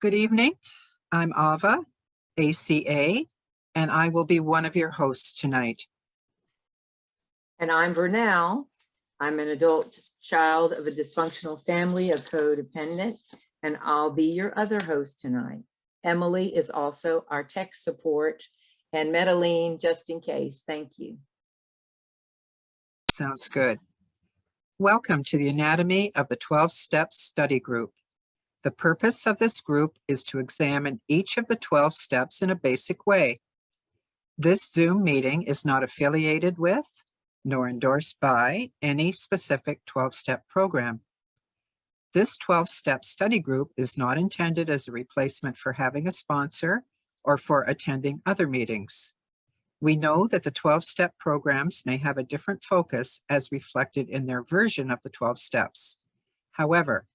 Good evening. I'm Ava, ACA, and I will be one of your hosts tonight. And I'm Vernell. I'm an adult child of a dysfunctional family, a codependent, and I'll be your other host tonight. Emily is also our tech support, and Medeline, just in case. Thank you. Sounds good. Welcome to the Anatomy of the 12 Steps Study Group. The purpose of this group is to examine each of the 12 steps in a basic way. This Zoom meeting is not affiliated with, nor endorsed by, any specific 12-step program. This 12-step study group is not intended as a replacement for having a sponsor or for attending other meetings. We know that the 12-step programs may have a different focus as reflected in their version of the 12 steps. However,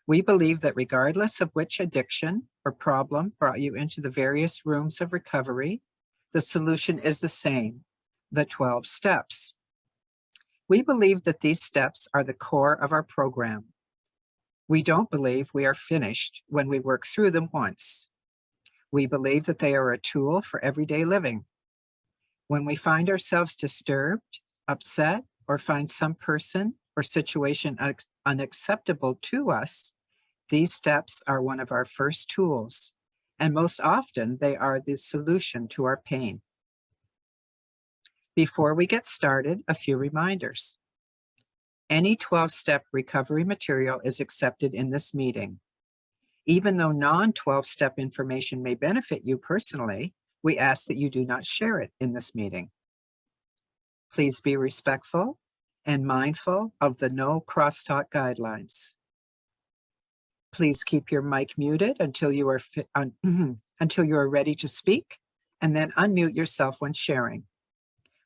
we believe that regardless of which addiction or problem brought you into the various rooms of recovery, the solution is the same, the 12 steps. We believe that these steps are the core of our program. We don't believe we are finished when we work through them once. We believe that they are a tool for everyday living. When we find ourselves disturbed, upset, or find some person or situation unacceptable to us, these steps are one of our first tools, and most often they are the solution to our pain. Before we get started, a few reminders. Any 12-step recovery material is accepted in this meeting. Even though non-12-step information may benefit you personally, we ask that you do not share it in this meeting. Please be respectful and mindful of the no crosstalk guidelines. Please keep your mic muted until you are ready to speak, and then unmute yourself when sharing.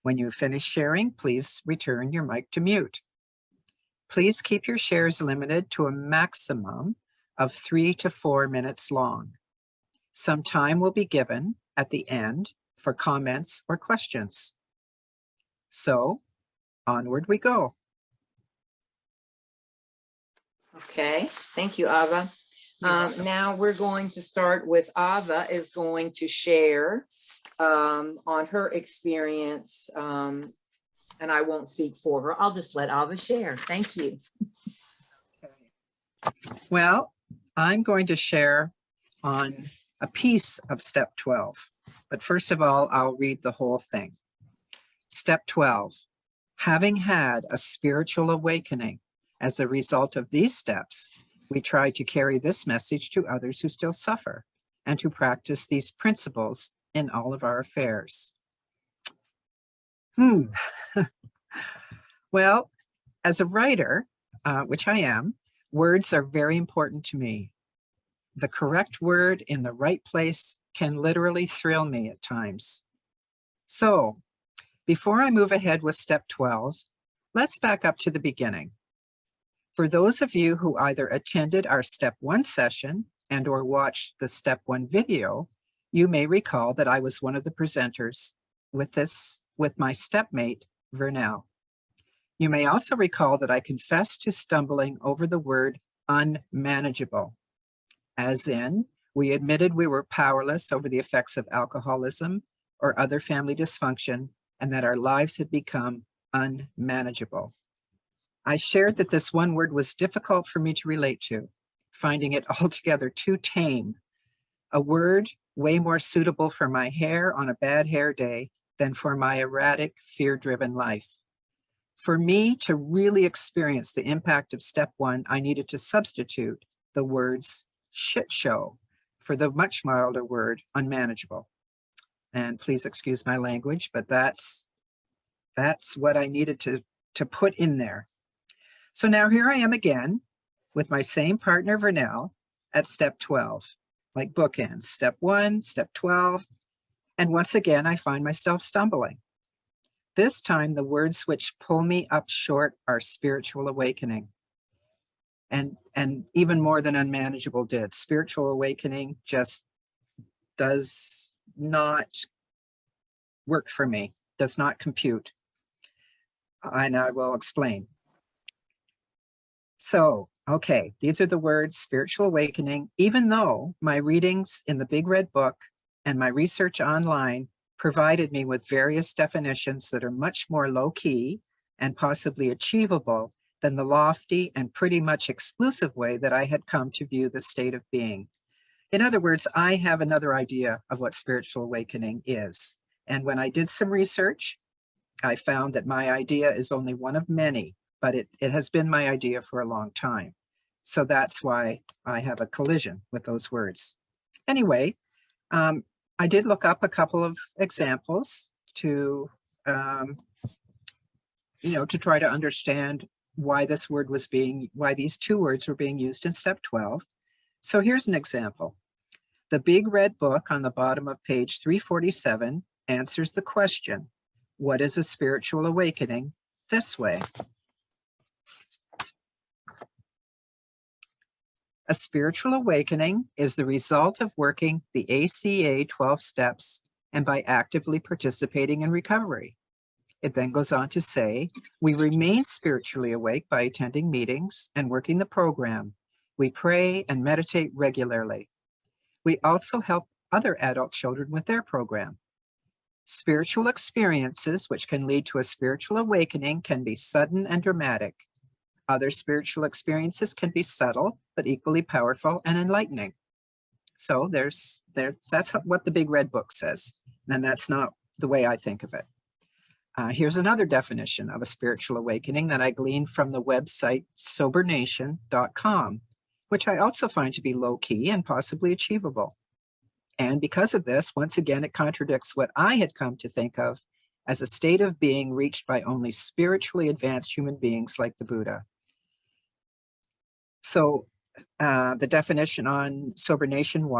When you finish sharing, please return your mic to mute. Please keep your shares limited to a maximum of 3 to 4 minutes long. Some time will be given at the end for comments or questions. So, onward we go. Okay, thank you, Ava. Now we're going to start with Ava is going to share on her experience, and I won't speak for her. I'll just let Ava share. Thank you. Well, I'm going to share on a piece of step 12, but first of all, I'll read the whole thing. Step 12, having had a spiritual awakening as a result of these steps, we try to carry this message to others who still suffer and to practice these principles in all of our affairs. Well, as a writer, which I am, words are very important to me. The correct word in the right place can literally thrill me at times. So, before I move ahead with step 12, let's back up to the beginning. For those of you who either attended our step 1 session and or watched the step 1 video, you may recall that I was one of the presenters with my stepmate, Vernell. You may also recall that I confessed to stumbling over the word unmanageable, as in we admitted we were powerless over the effects of alcoholism or other family dysfunction and that our lives had become unmanageable. I shared that this one word was difficult for me to relate to, finding it altogether too tame, a word way more suitable for my hair on a bad hair day than for my erratic, fear-driven life. For me to really experience the impact of step 1, I needed to substitute the words shit show for the much milder word unmanageable. And please excuse my language, but that's what I needed to put in there. So now here I am again with my same partner, Vernell, at step 12, like bookends, step 1, step 12. And once again, I find myself stumbling. This time, the words which pull me up short are spiritual awakening. And even more than unmanageable did. Spiritual awakening just does not work for me, does not compute. And I will explain. So Okay, these are the words spiritual awakening, even though my readings in the Big Red Book and my research online provided me with various definitions that are much more low key and possibly achievable than the lofty and pretty much exclusive way that I had come to view the state of being. In other words, I have another idea of what spiritual awakening is. And when I did some research, I found that my idea is only one of many, but it has been my idea for a long time. So that's why I have a collision with those words. Anyway, I did look up a couple of examples to, to try to understand why this word was why these two words were being used in step 12. So here's an example. The Big Red Book on the bottom of page 347 answers the question, what is a spiritual awakening? This way. A spiritual awakening is the result of working the ACA 12 steps and by actively participating in recovery. It then goes on to say, we remain spiritually awake by attending meetings and working the program. We pray and meditate regularly. We also help other adult children with their program. Spiritual experiences, which can lead to a spiritual awakening, can be sudden and dramatic. Other spiritual experiences can be subtle, but equally powerful and enlightening. So that's what the Big Red Book says, and that's not the way I think of it. Here's another definition of a spiritual awakening that I gleaned from the website SoberNation.com, which I also find to be low-key and possibly achievable. And because of this, once again, it contradicts what I had come to think of as a state of being reached by only spiritually advanced human beings like the Buddha. So the definition on Sober Nation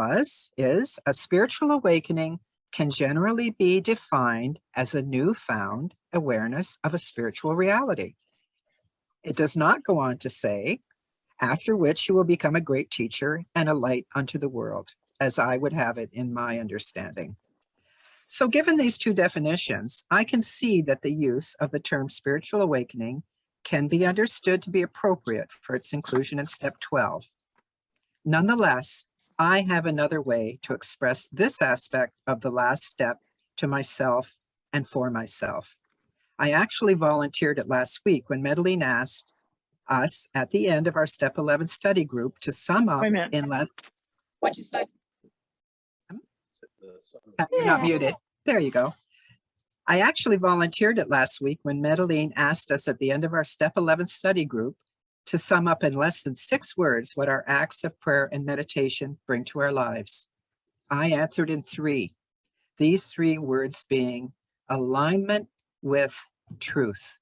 is a spiritual awakening can generally be defined as a newfound awareness of a spiritual reality. It does not go on to say, after which you will become a great teacher and a light unto the world, as I would have it in my understanding. So given these two definitions, I can see that the use of the term spiritual awakening can be understood to be appropriate for its inclusion in step 12. Nonetheless, I have another way to express this aspect of the last step to myself and for myself. I actually volunteered it last week when Medellin asked us at the end of our step 11 study group to sum up in What'd you say? You're not muted. There you go. I actually volunteered it last week when Medellin asked us at the end of our step 11 study group to sum up in less than 6 words what our acts of prayer and meditation bring to our lives. I answered in 3, these 3 words being alignment with truth.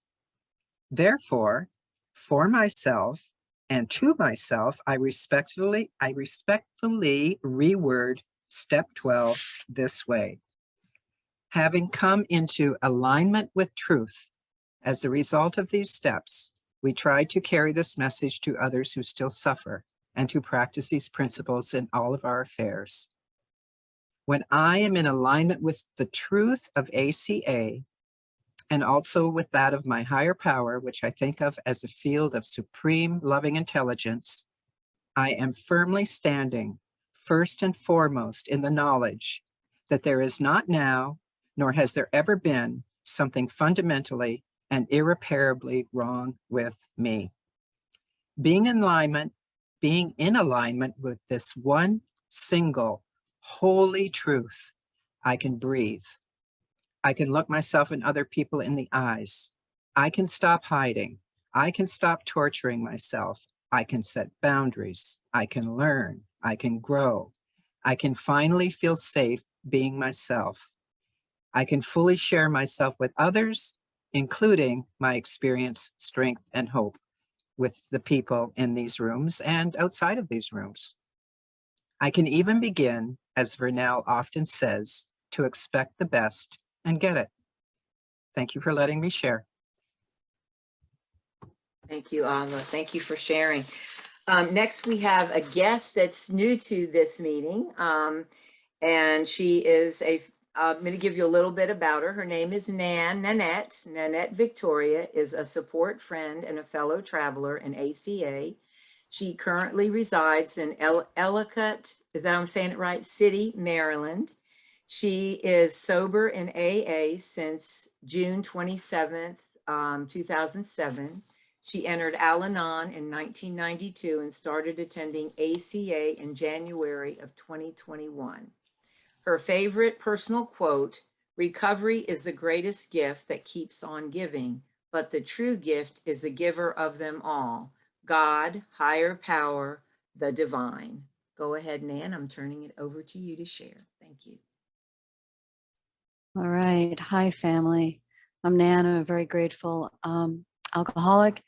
Therefore, for myself and to myself, I respectfully reword step 12 this way. Having come into alignment with truth, as a result of these steps, we try to carry this message to others who still suffer and to practice these principles in all of our affairs. When I am in alignment with the truth of ACA and also with that of my higher power, which I think of as a field of supreme loving intelligence, I am firmly standing first and foremost in the knowledge that there is not now, nor has there ever been, something fundamentally and irreparably wrong with me. Being in alignment with this one single holy truth, I can breathe. I can look myself and other people in the eyes. I can stop hiding. I can stop torturing myself. I can set boundaries. I can learn. I can grow. I can finally feel safe being myself. I can fully share myself with others, including my experience, strength, and hope with the people in these rooms and outside of these rooms. I can even begin, as Vernell often says, to expect the best and get it. Thank you for letting me share. Thank you, Ava. Thank you for sharing. Next, we have a guest that's new to this meeting. And she is I'm going to give you a little bit about her. Her name is Nanette. Nanette Victoria is a support friend and a fellow traveler in ACA. She currently resides in Ellicott, is that I'm saying it right? City, Maryland. She is sober in AA since June 27th, 2007. She entered Al-Anon in 1992 and started attending ACA in January of 2021. Her favorite personal quote, "Recovery is the greatest gift that keeps on giving, but the true gift is the giver of them all, God, higher power, the divine." Go ahead, Nan. I'm turning it over to you to share. Thank you. All right. Hi, family. I'm Nan. I'm a very grateful alcoholic,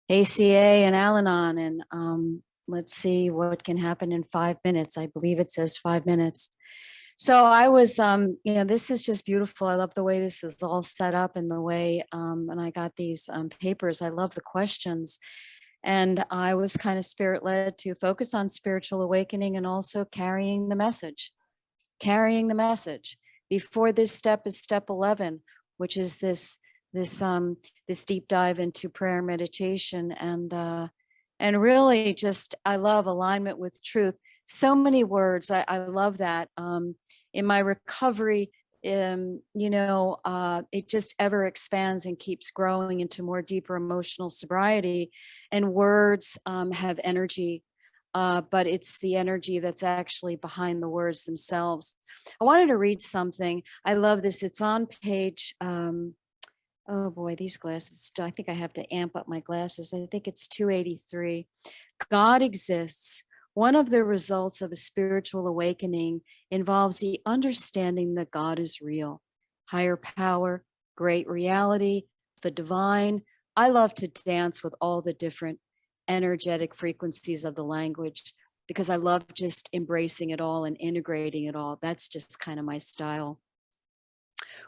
ACA and Al-Anon. And let's see what can happen in 5 minutes. I believe it says 5 minutes. So I was, this is just beautiful. I love the way this is all set up and the way, and I got these papers. I love the questions. And I was kind of spirit led to focus on spiritual awakening and also carrying the message. Before this step is step 11, which is this deep dive into prayer and meditation, and really just, I love alignment with truth. So many words. I love that. In my recovery, it just ever expands and keeps growing into more deeper emotional sobriety, and words have energy. But it's the energy that's actually behind the words themselves. I wanted to read something. I love this. It's on page, oh boy, these glasses, I think I have to amp up my glasses. I think it's 283. God exists. One of the results of a spiritual awakening involves the understanding that God is real, higher power, great reality, the divine. I love to dance with all the different energetic frequencies of the language because I love just embracing it all and integrating it all. That's just kind of my style.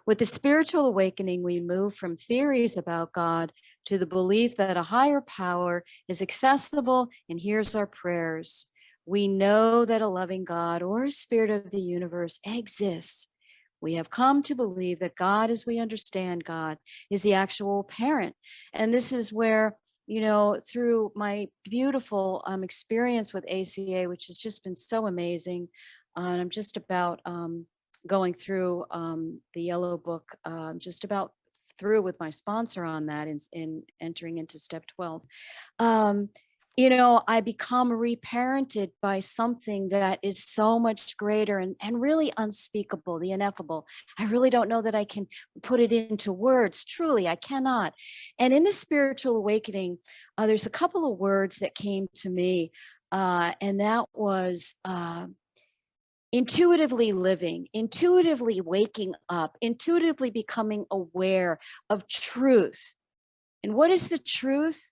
With the spiritual awakening, we move from theories about God to the belief that a higher power is accessible and hears our prayers. We know that a loving God or a spirit of the universe exists. We have come to believe that God, as we understand God, is the actual parent. And this is where, through my beautiful experience with ACA, which has just been so amazing, and I'm just about going through the yellow book, just about through with my sponsor on that in entering into step 12. I become reparented by something that is so much greater and really unspeakable, the ineffable. I really don't know that I can put it into words. Truly, I cannot. And in the spiritual awakening, there's a couple of words that came to me, and that was intuitively living, intuitively waking up, intuitively becoming aware of truth. And what is the truth?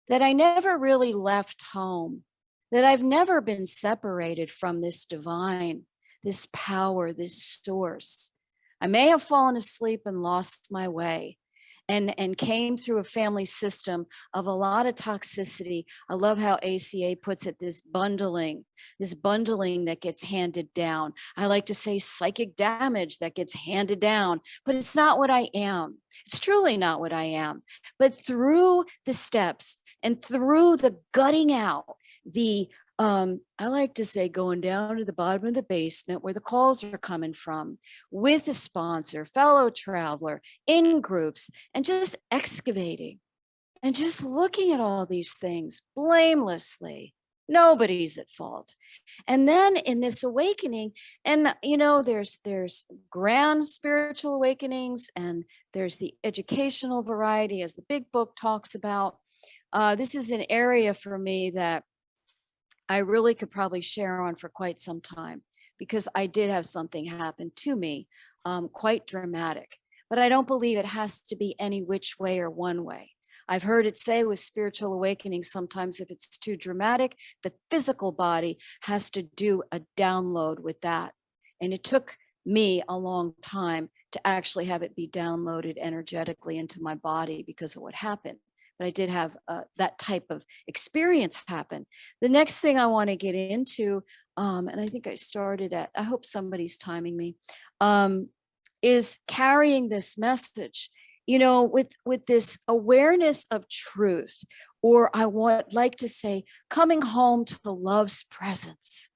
That I never really left home, that I've never been separated from this divine, this power, this source. I may have fallen asleep and lost my way and came through a family system of a lot of toxicity. I love how ACA puts it, this bundling that gets handed down. I like to say psychic damage that gets handed down, but it's not what I am. It's truly not what I am. But through the steps and through the gutting out, I like to say going down to the bottom of the basement where the calls are coming from with a sponsor, fellow traveler, in groups, and just excavating and just looking at all these things blamelessly. Nobody's at fault. And then in this awakening, and there's grand spiritual awakenings, and there's the educational variety, as the big book talks about. This is an area for me that I really could probably share on for quite some time, because I did have something happen to me, quite dramatic. But I don't believe it has to be any which way or one way. I've heard it say with spiritual awakening, sometimes if it's too dramatic, the physical body has to do a download with that. And it took me a long time to actually have it be downloaded energetically into my body because of what happened. But I did have that type of experience happen. The next thing I want to get into, and I think I started at, I hope somebody's timing me, is carrying this message. you know, with this awareness of truth, or I like to say, coming home to love's presence,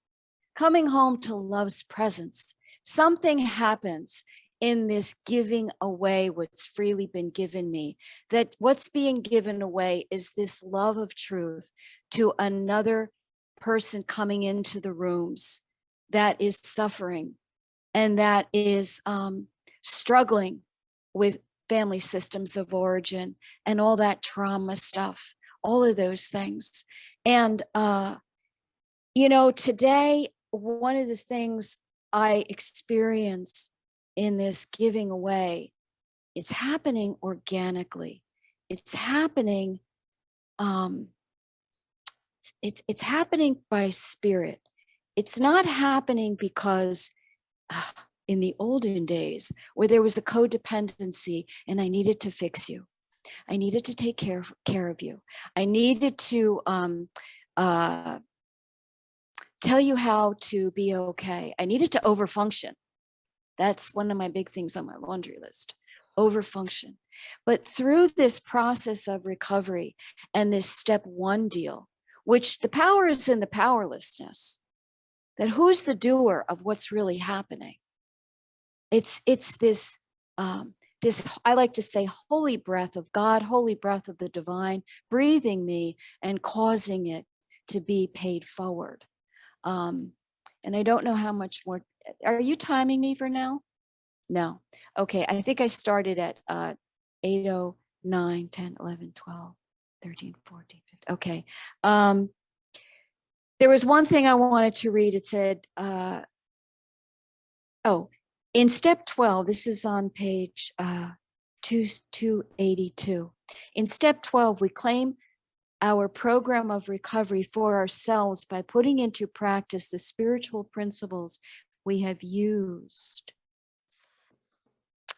coming home to love's presence, something happens in this giving away what's freely been given me, that what's being given away is this love of truth to another person coming into the rooms that is suffering and that is struggling with family systems of origin and all that trauma stuff, all of those things. And, you know, today, one of the things I experience in this giving away, it's happening organically. It's happening, it's happening by spirit. It's not happening because in the olden days where there was a codependency and I needed to fix you. I needed to take care of you. I needed to tell you how to be okay. I needed to overfunction. That's one of my big things on my laundry list, overfunction. But through this process of recovery and this step one deal, which the power is in the powerlessness, that who's the doer of what's really happening? It's this, I like to say, holy breath of God, holy breath of the divine, breathing me and causing it to be paid forward. And I don't know how much more. Are you timing me for now? No. Okay. I think I started at 8:09, 10, 11, 12, 13, 14, 15. Okay. There was one thing I wanted to read. It said, in step 12, this is on page 282. In step 12, we claim our program of recovery for ourselves by putting into practice the spiritual principles we have used,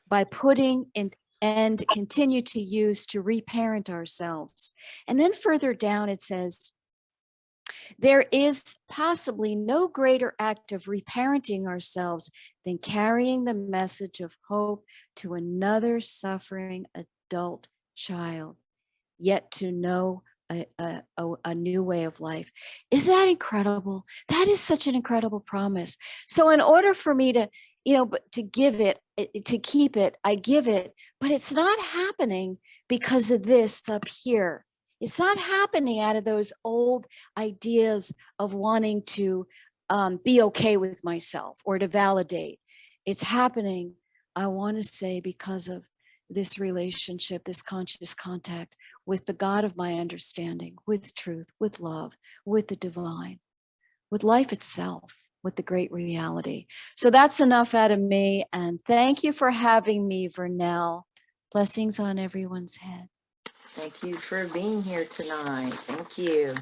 by putting in and continue to use to reparent ourselves. And then further down, it says, there is possibly no greater act of reparenting ourselves than carrying the message of hope to another suffering adult child, yet to know a new way of life. Is that incredible? That is such an incredible promise. So in order for me to, you know, to give it, to keep it, I give it, but it's not happening because of this up here. It's not happening out of those old ideas of wanting to be okay with myself or to validate. It's happening, I want to say, because of this relationship, this conscious contact with the God of my understanding, with truth, with love, with the divine, with life itself, with the great reality. So that's enough out of me. And thank you for having me, Vernell. Blessings on everyone's head. Thank you for being here tonight. Thank you.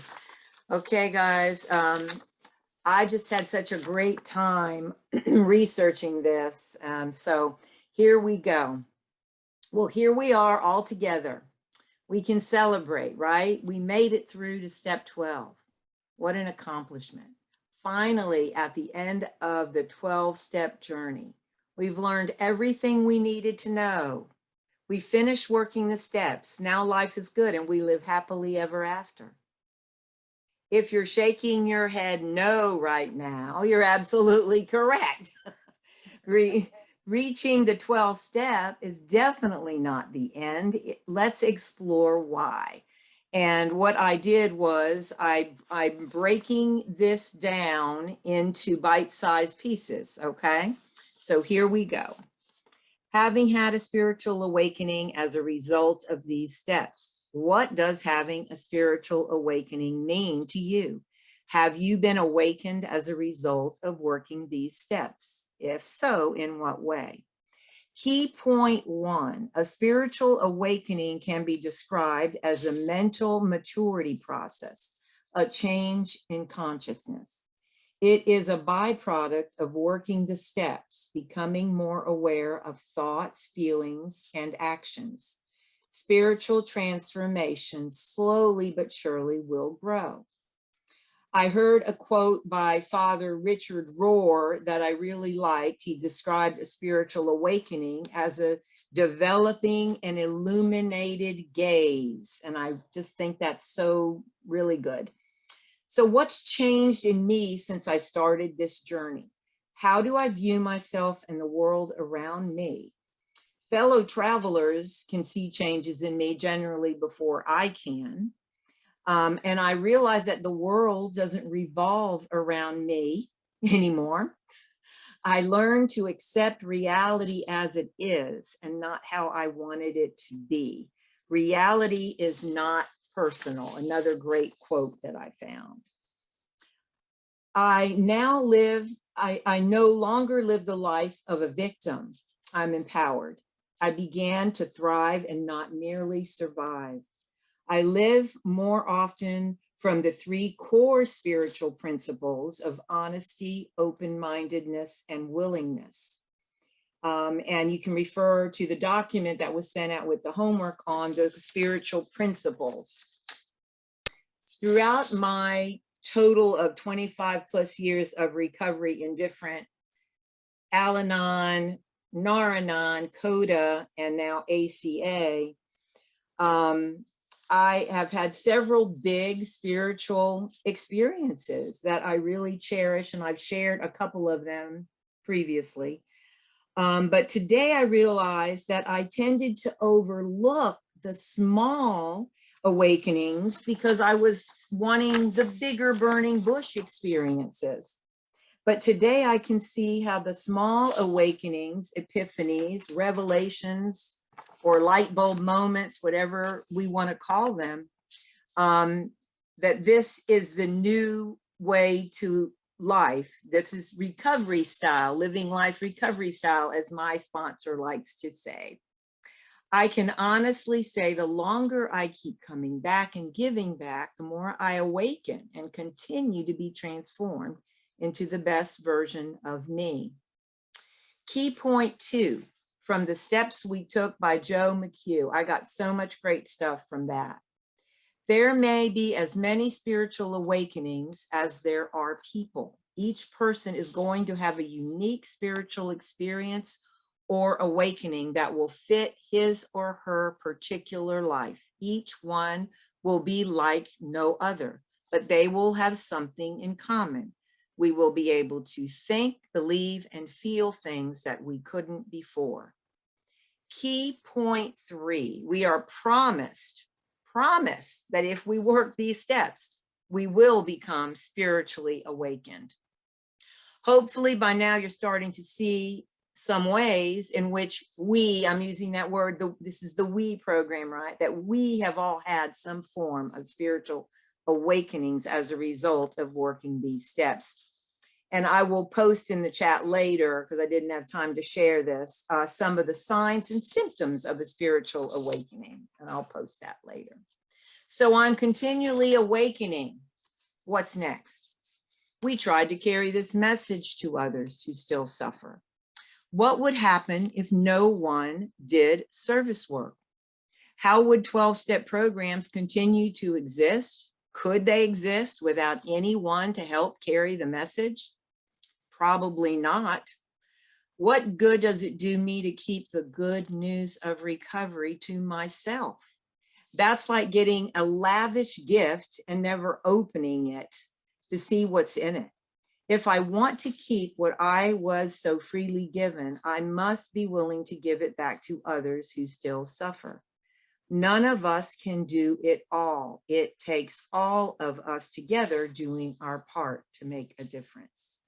Okay, guys. I just had such a great time researching this. So here we go. Well, here we are all together. We can celebrate, right? We made it through to step 12. What an accomplishment. Finally, at the end of the 12-step journey, we've learned everything we needed to know. We finished working the steps. Now life is good and we live happily ever after. If you're shaking your head no right now, you're absolutely correct. Reaching the 12th step is definitely not the end. Let's explore why. And what I did was I'm breaking this down into bite-sized pieces, okay? So here we go. Having had a spiritual awakening as a result of these steps. What does having a spiritual awakening mean to you? Have you been awakened as a result of working these steps? If so, in what way? Key point 1, a spiritual awakening can be described as a mental maturity process, a change in consciousness. It is a byproduct of working the steps, becoming more aware of thoughts, feelings, and actions. Spiritual transformation slowly but surely will grow. I heard a quote by Father Richard Rohr that I really liked. He described a spiritual awakening as a developing an illuminated gaze. And I just think that's so really good. So what's changed in me since I started this journey? How do I view myself and the world around me? Fellow travelers can see changes in me generally before I can. And I realize that the world doesn't revolve around me anymore. I learned to accept reality as it is and not how I wanted it to be. Reality is not personal. Another great quote that I found. I now live, I no longer live the life of a victim. I'm empowered. I began to thrive and not merely survive. I live more often from the three core spiritual principles of honesty, open-mindedness, and willingness. And you can refer to the document that was sent out with the homework on the spiritual principles. Throughout my total of 25 plus years of recovery in different Al-Anon, Nar-Anon, CODA, and now ACA, I have had several big spiritual experiences that I really cherish, and I've shared a couple of them previously. But today I realized that I tended to overlook the small awakenings because I was wanting the bigger burning bush experiences. But today I can see how the small awakenings, epiphanies, revelations, or light bulb moments, whatever we want to call them, that this is the new way to life. This is recovery style, living life recovery style, as my sponsor likes to say. I can honestly say the longer I keep coming back and giving back, the more I awaken and continue to be transformed into the best version of me. Key point 2. From the steps we took by Joe McHugh. I got so much great stuff from that. There may be as many spiritual awakenings as there are people. Each person is going to have a unique spiritual experience or awakening that will fit his or her particular life. Each one will be like no other, but they will have something in common. We will be able to think, believe, and feel things that we couldn't before. Key point 3, we are promised that if we work these steps, we will become spiritually awakened. Hopefully by now you're starting to see some ways in which we, I'm using that word, this is the we program, right? That we have all had some form of spiritual awakenings as a result of working these steps. And I will post in the chat later, because I didn't have time to share this, some of the signs and symptoms of a spiritual awakening, and I'll post that later. So I'm continually awakening. What's next? We tried to carry this message to others who still suffer. What would happen if no one did service work? How would 12-step programs continue to exist? Could they exist without anyone to help carry the message? Probably not. What good does it do me to keep the good news of recovery to myself? That's like getting a lavish gift and never opening it to see what's in it. If I want to keep what I was so freely given, I must be willing to give it back to others who still suffer. None of us can do it all. It takes all of us together doing our part to make a difference.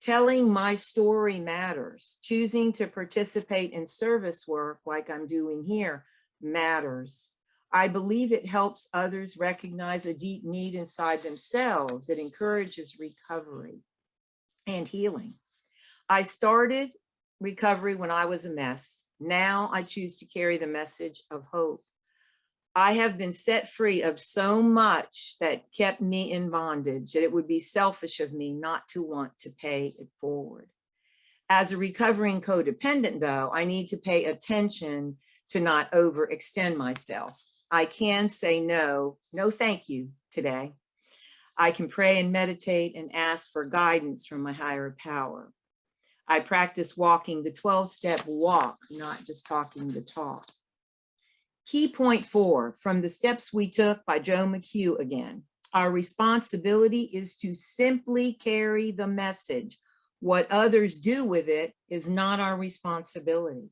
Telling my story matters. Choosing to participate in service work like I'm doing here matters. I believe it helps others recognize a deep need inside themselves that encourages recovery and healing. I started recovery when I was a mess. Now I choose to carry the message of hope. I have been set free of so much that kept me in bondage that it would be selfish of me not to want to pay it forward. As a recovering codependent, though, I need to pay attention to not overextend myself. I can say no thank you today. I can pray and meditate and ask for guidance from my higher power. I practice walking the 12-step walk, not just talking the talk. Key point 4 from the steps we took by Joe McHugh again. Our responsibility is to simply carry the message. What others do with it is not our responsibility.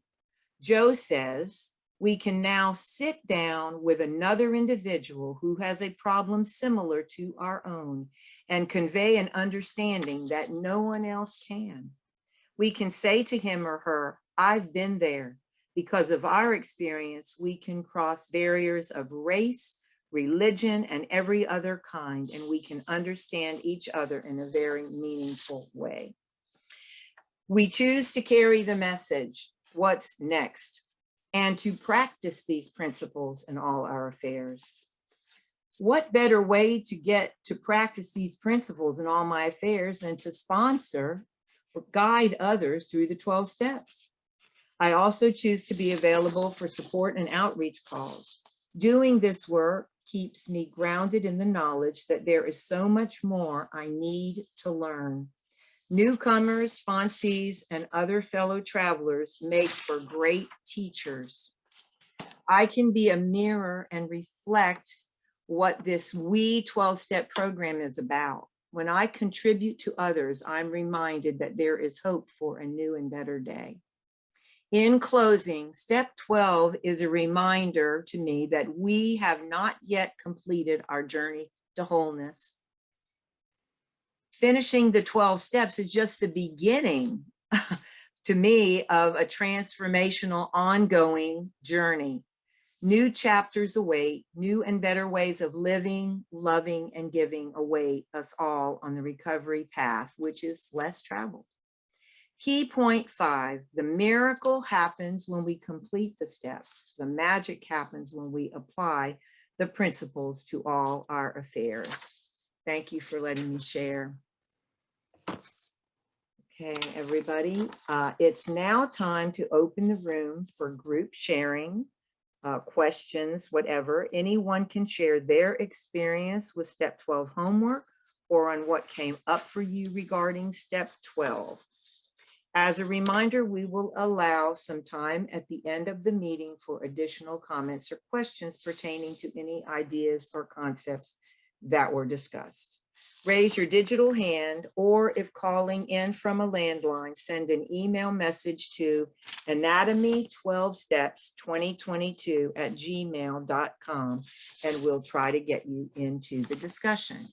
Joe says we can now sit down with another individual who has a problem similar to our own and convey an understanding that no one else can. We can say to him or her, I've been there. Because of our experience, we can cross barriers of race, religion, and every other kind, and we can understand each other in a very meaningful way. We choose to carry the message, what's next, and to practice these principles in all our affairs. What better way to get to practice these principles in all my affairs than to sponsor or guide others through the 12 steps? I also choose to be available for support and outreach calls. Doing this work keeps me grounded in the knowledge that there is so much more I need to learn. Newcomers, sponsees, and other fellow travelers make for great teachers. I can be a mirror and reflect what this We 12-Step program is about. When I contribute to others, I'm reminded that there is hope for a new and better day. In closing, step 12 is a reminder to me that we have not yet completed our journey to wholeness. Finishing the 12 steps is just the beginning to me of a transformational ongoing journey. New chapters await, new and better ways of living, loving, and giving await us all on the recovery path, which is less traveled. Key point 5, the miracle happens when we complete the steps. The magic happens when we apply the principles to all our affairs. Thank you for letting me share. Okay, everybody, it's now time to open the room for group sharing, questions, whatever. Anyone can share their experience with step 12 homework or on what came up for you regarding step 12. As a reminder, we will allow some time at the end of the meeting for additional comments or questions pertaining to any ideas or concepts that were discussed. Raise your digital hand, or if calling in from a landline, send an email message to anatomy12steps2022@gmail.com, and we'll try to get you into the discussion.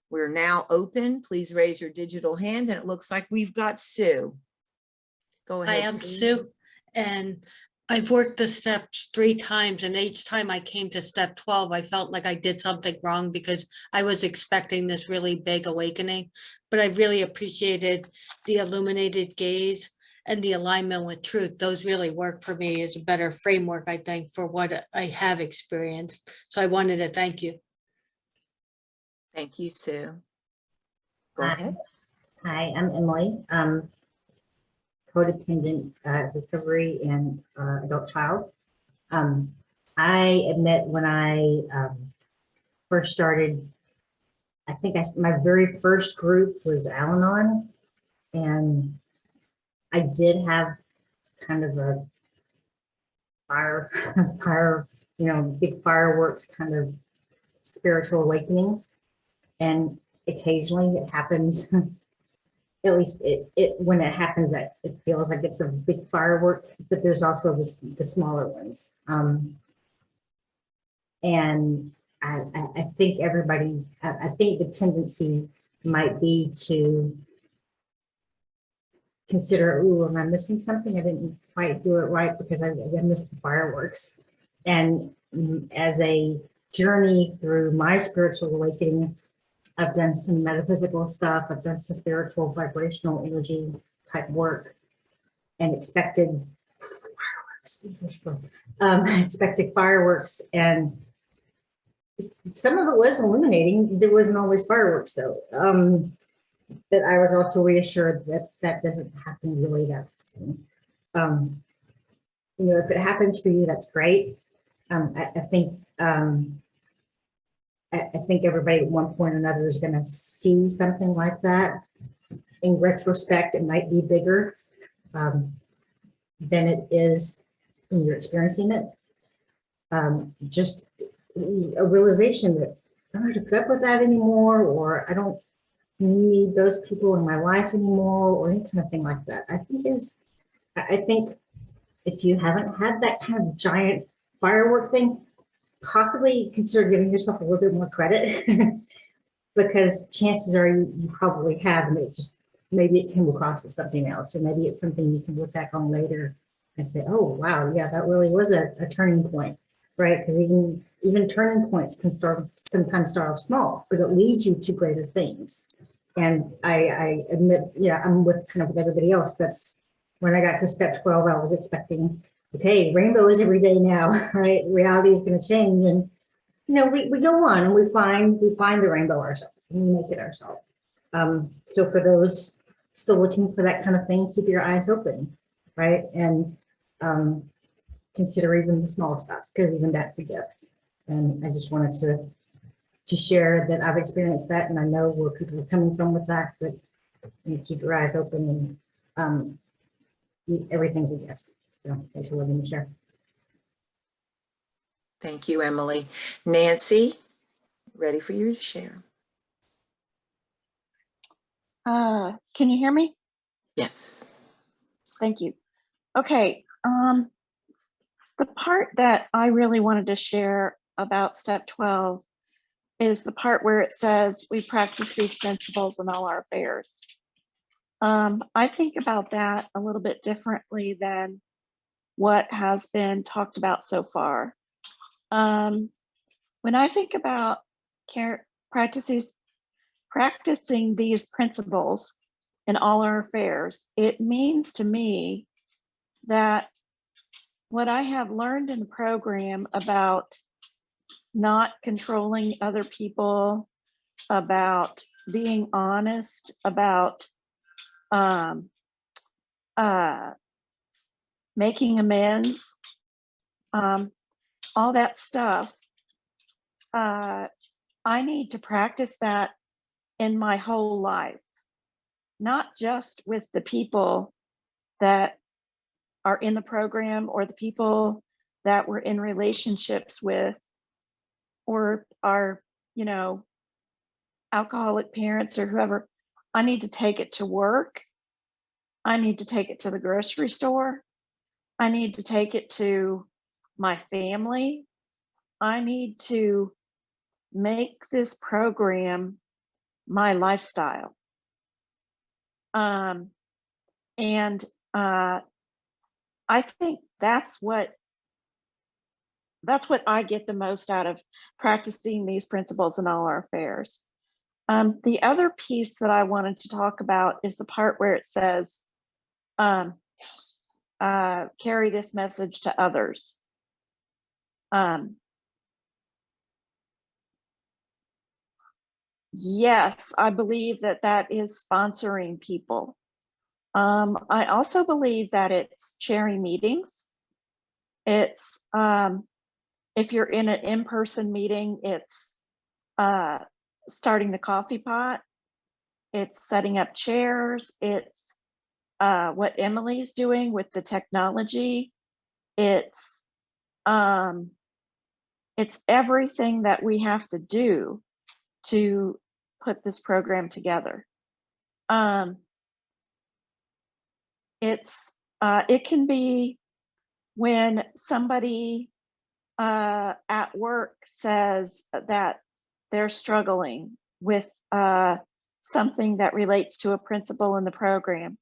We're now open. Please raise your digital hand, and it looks like we've got Sue. Go I ahead. am Sue, and I've worked the steps 3 times, and each time I came to step 12, I felt like I did something wrong because I was expecting this really big awakening, but I really appreciated the illuminated gaze and the alignment with truth. Those really work for me as a better framework, I think, for what I have experienced. So I wanted to thank you. Thank you, Sue. Go Hi. ahead. Hi, I'm Emily. Codependent recovery and adult child. I admit when I first started, I think my very first group was Al-Anon, and I did have kind of a big fireworks kind of spiritual awakening, and occasionally it happens. At least it when it happens, that it feels like it's a big firework, but there's also the smaller ones. And I think everybody, I think the tendency might be to consider, ooh, am I missing something? I didn't quite do it right because I missed the fireworks. And as a journey through my spiritual awakening, I've done some metaphysical stuff. I've done some spiritual vibrational energy type work, and expected fireworks. And some of it was illuminating. There wasn't always fireworks though. But I was also reassured that that doesn't happen really that often. If it happens for you, that's great. I think I think everybody at one point or another is gonna see something like that. In retrospect, it might be bigger than it is when you're experiencing it. Just a realization that I don't have to put up with that anymore, or I don't need those people in my life anymore, or any kind of thing like that. I think if you haven't had that kind of giant firework thing, possibly consider giving yourself a little bit more credit because chances are you probably have, and it just, maybe it came across as something else, or maybe it's something you can look back on later and say, oh, wow, yeah, that really was a turning point, right? Because even turning points can sometimes start off small, but it leads you to greater things. And I admit, yeah, I'm with kind of everybody else. That's when I got to step 12, I was expecting, okay, rainbow is every day now, right? Reality is going to change. And, we go on and we find the rainbow ourselves and we make it ourselves. So for those still looking for that kind of thing, keep your eyes open, right? And consider even the small stuff, because even that's a gift. And I just wanted to share that I've experienced that, and I know where people are coming from with that, but you keep your eyes open, and everything's a gift. So thanks for letting me share. Thank you, Emily. Nancy, ready for you to share. Can you hear me? Yes. Thank you. Okay. The part that I really wanted to share about step 12 is the part where it says we practice these principles in all our affairs. I think about that a little bit differently than what has been talked about so far. When I think about practicing these principles in all our affairs, it means to me that what I have learned in the program about not controlling other people, about being honest, about making amends, all that stuff, I need to practice that in my whole life, not just with the people that are in the program or the people that we're in relationships with or our, alcoholic parents or whoever. I need to take it to work. I need to take it to the grocery store. I need to take it to my family. I need to make this program my lifestyle. And I think that's what I get the most out of practicing these principles in all our affairs. The other piece that I wanted to talk about is the part where it says, carry this message to others. Yes, I believe that is sponsoring people. I also believe that it's chairing meetings. It's if you're in an in-person meeting, it's starting the coffee pot. It's setting up chairs. It's what Emily's doing with the technology. It's everything that we have to do to put this program together. It can be when somebody at work says that they're struggling with something that relates to a principle in the program.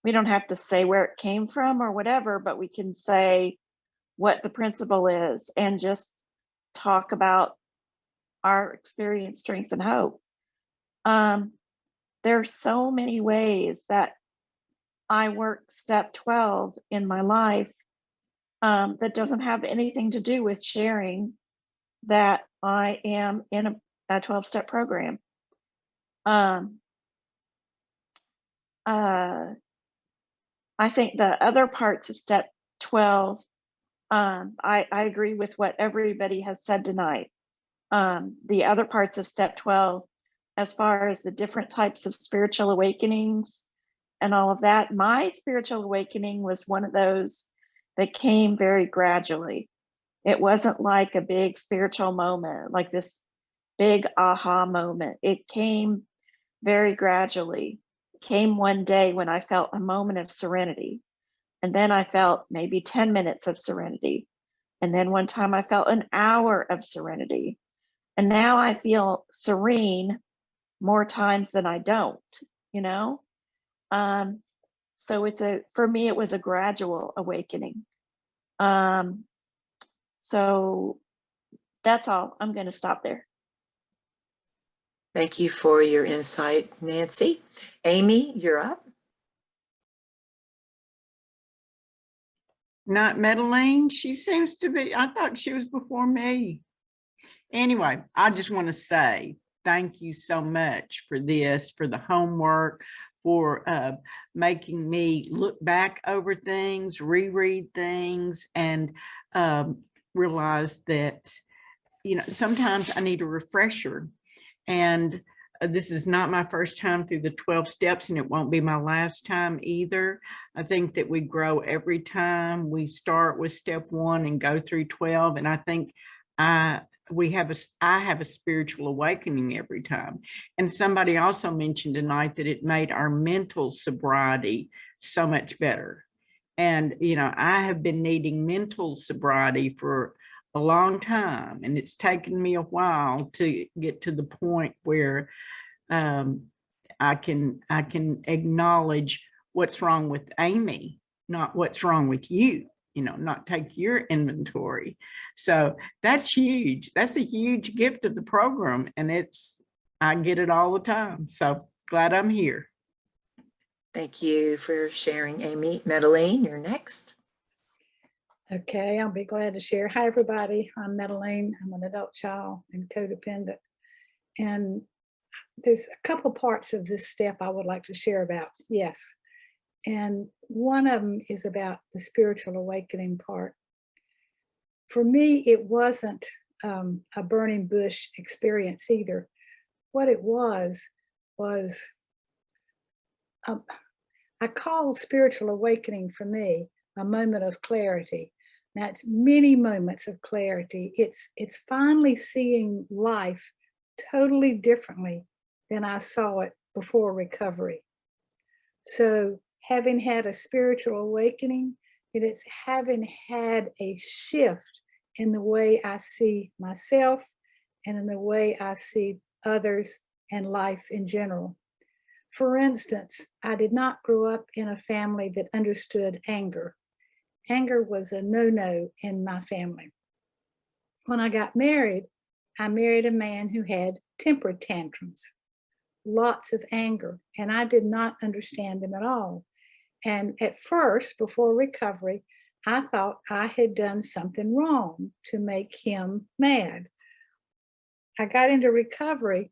We don't have to say where it came from or whatever, but we can say what the principle is and just talk about our experience, strength, and hope. There are so many ways that I work step 12 in my life that doesn't have anything to do with sharing that I am in a 12-step program. I think the other parts of step 12, I agree with what everybody has said tonight. the other parts of step 12, as far as the different types of spiritual awakenings and all of that. My spiritual awakening was one of those that came very gradually. It wasn't like a big spiritual moment, like this big aha moment. It came very gradually. It came one day when I felt a moment of serenity. And then I felt maybe 10 minutes of serenity. And then one time I felt an hour of serenity. And now I feel serene more times than I don't, you know? So for me, it was a gradual awakening. So that's all. I'm going to stop there. Thank you for your insight, Nancy. Amy, you're up. Not Madeline. She seems to be, I thought she was before me. Anyway, I just want to say thank you so much for this, for the homework, for making me look back over things, reread things, and realize that, you know, sometimes I need a refresher. And this is not my first time through the 12 steps, and it won't be my last time either. I think that we grow every time we start with step 1 and go through 12. And I think I have a spiritual awakening every time. And somebody also mentioned tonight that it made our mental sobriety so much better. And, you know, I have been needing mental sobriety for a long time, and it's taken me a while to get to the point where I can acknowledge what's wrong with Amy, not what's wrong with you, you know, not take your inventory. So that's huge. That's a huge gift of the program, and I get it all the time. So glad I'm here. Thank you for sharing, Amy. Madeline, you're next. Okay, I'll be glad to share. Hi, everybody. I'm Madeline. I'm an adult child and codependent. And there's a couple parts of this step I would like to share about. Yes. And one of them is about the spiritual awakening part. For me, it wasn't a burning bush experience either. What it was I call spiritual awakening for me a moment of clarity. Now, it's many moments of clarity. It's finally seeing life totally differently than I saw it before recovery. So having had a spiritual awakening, it's having had a shift in the way I see myself and in the way I see others and life in general. For instance, I did not grow up in a family that understood anger. Anger was a no-no in my family. When I got married, I married a man who had temper tantrums, lots of anger, and I did not understand them at all. And at first, before recovery, I thought I had done something wrong to make him mad. I got into recovery,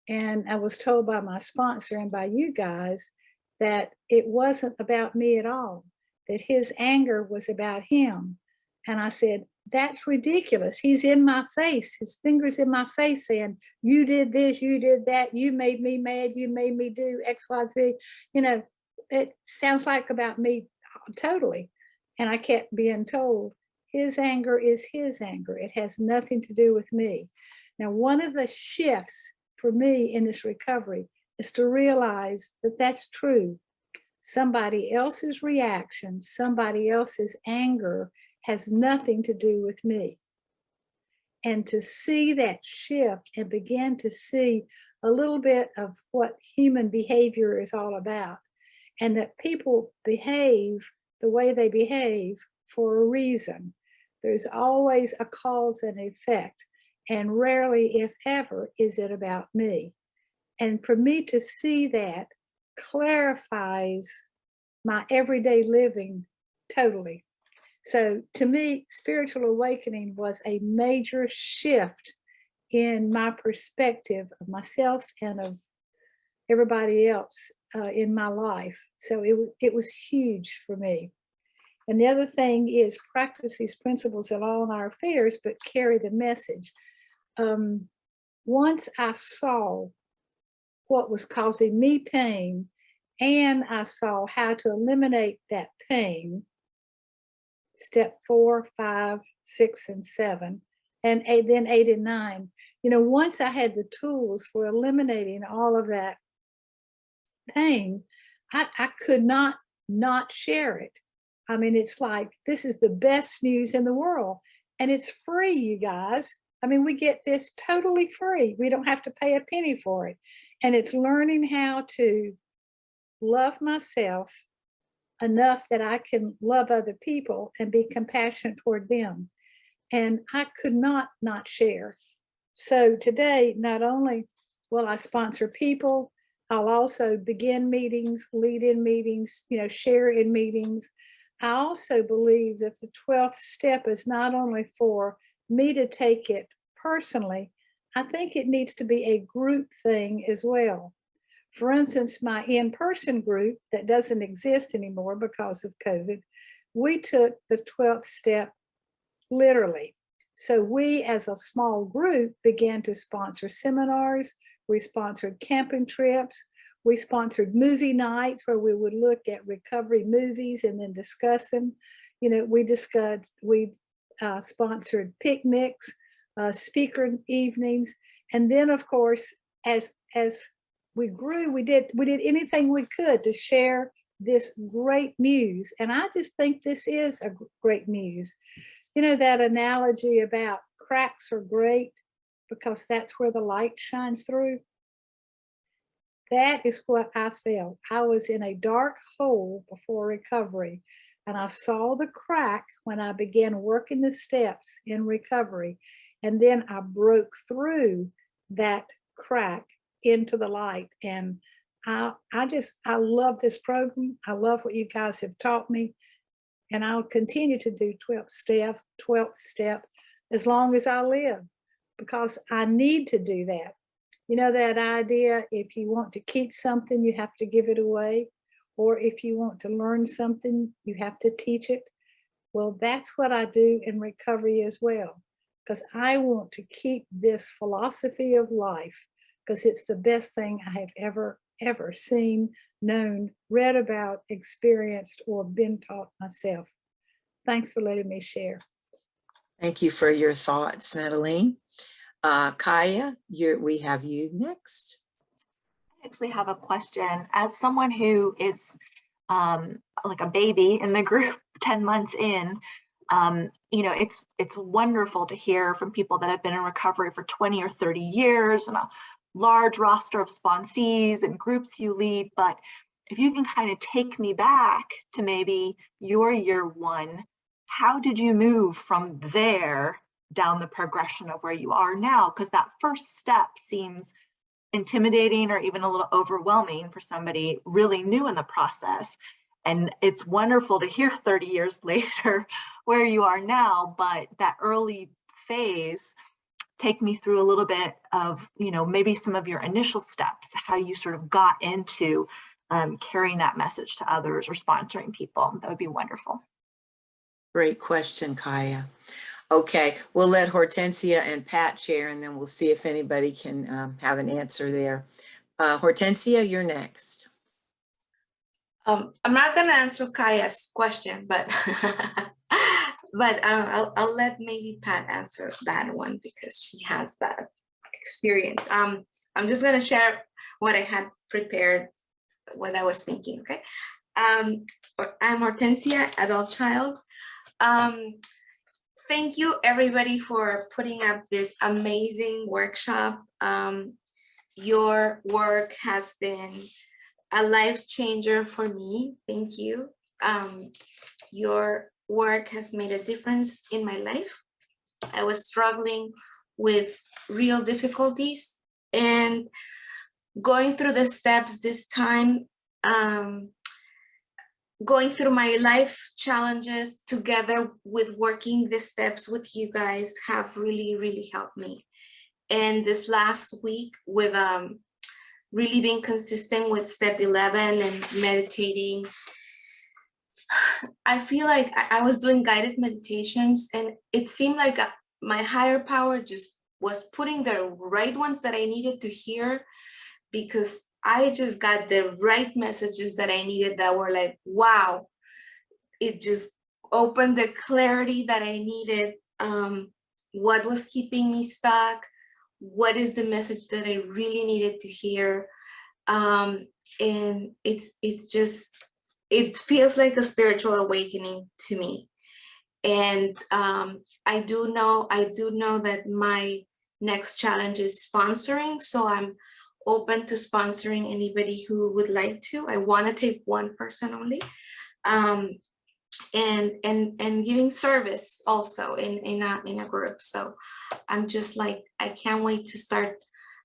and I was told by my sponsor and by you guys that it wasn't about me at all, that his anger was about him. And I said, that's ridiculous. He's in my face. His finger's in my face saying, you did this, you did that, you made me mad, you made me do X, Y, Z. You know, it sounds like about me totally. And I kept being told, his anger is his anger. It has nothing to do with me. Now, one of the shifts for me in this recovery is to realize that that's true. Somebody else's reaction, somebody else's anger has nothing to do with me. And to see that shift and begin to see a little bit of what human behavior is all about, and that people behave the way they behave for a reason. There's always a cause and effect, and rarely, if ever, is it about me. And for me to see that clarifies my everyday living totally. So to me, spiritual awakening was a major shift in my perspective of myself and of everybody else in my life. So it was huge for me. And the other thing is practice these principles in all in our affairs, but carry the message. once I saw what was causing me pain and I saw how to eliminate that pain, step 4, 5, 6, and 7, and then 8 and 9. You know, once I had the tools for eliminating all of that pain, I could not share it. I mean, it's like, this is the best news in the world, and it's free, you guys. I mean, we get this totally free. We don't have to pay a penny for it. And it's learning how to love myself enough that I can love other people and be compassionate toward them. And I could not share. So today, not only will I sponsor people, I'll also begin meetings, lead in meetings, you know, share in meetings. I also believe that the 12th step is not only for me to take it personally, I think it needs to be a group thing as well. For instance, my in-person group that doesn't exist anymore because of COVID, we took the 12th step literally. So we as a small group began to sponsor seminars, we sponsored camping trips, we sponsored movie nights where we would look at recovery movies and then discuss them. You know, we sponsored picnics, speaker evenings, and then of course, as we grew, we did anything we could to share this great news. And I just think this is a great news. You know, that analogy about cracks are great because that's where the light shines through. That is what I felt. I was in a dark hole before recovery, and I saw the crack when I began working the steps in recovery. And then I broke through that crack into the light. And I love this program. I love what you guys have taught me. And I'll continue to do 12th step as long as I live, because I need to do that. You know, that idea, if you want to keep something, you have to give it away. Or if you want to learn something, you have to teach it. Well, that's what I do in recovery as well, because I want to keep this philosophy of life, because it's the best thing I have ever seen, known, read about, experienced, or been taught myself. Thanks for letting me share. Thank you for your thoughts, Madeline. Kaya, we have you next. I actually have a question. As someone who is like a baby in the group 10 months in, you know, it's wonderful to hear from people that have been in recovery for 20 or 30 years and a large roster of sponsees and groups you lead. But if you can kind of take me back to maybe your year one, how did you move from there down the progression of where you are now? Because that first step seems intimidating or even a little overwhelming for somebody really new in the process. And it's wonderful to hear 30 years later where you are now, but that early phase, take me through a little bit of, you know, maybe some of your initial steps, how you sort of got into carrying that message to others or sponsoring people. That would be wonderful. Great question, Kaya. Okay, we'll let Hortensia and Pat share, and then we'll see if anybody can have an answer there. Hortensia, you're next. I'm not gonna answer Kaya's question, but I'll let maybe Pat answer that one because she has that experience. I'm just gonna share what I had prepared when I was thinking. Okay, I'm Hortensia, adult child. Thank you everybody for putting up this amazing workshop. Your work has been a life changer for me. Thank you. Your work has made a difference in my life. I was struggling with real difficulties, and going through the steps this time, going through my life challenges together with working the steps with you guys have really, really helped me. And this last week with really being consistent with step 11 and meditating, I feel like I was doing guided meditations, and it seemed like my higher power just was putting the right ones that I needed to hear, because I just got the right messages that I needed that were like, wow, it just opened the clarity that I needed. What was keeping me stuck? What is the message that I really needed to hear? And it's just, it feels like a spiritual awakening to me. And I do know that my next challenge is sponsoring. So I'm open to sponsoring anybody who would like to. I want to take one person only. And giving service also in a group. So I'm just like, I can't wait to start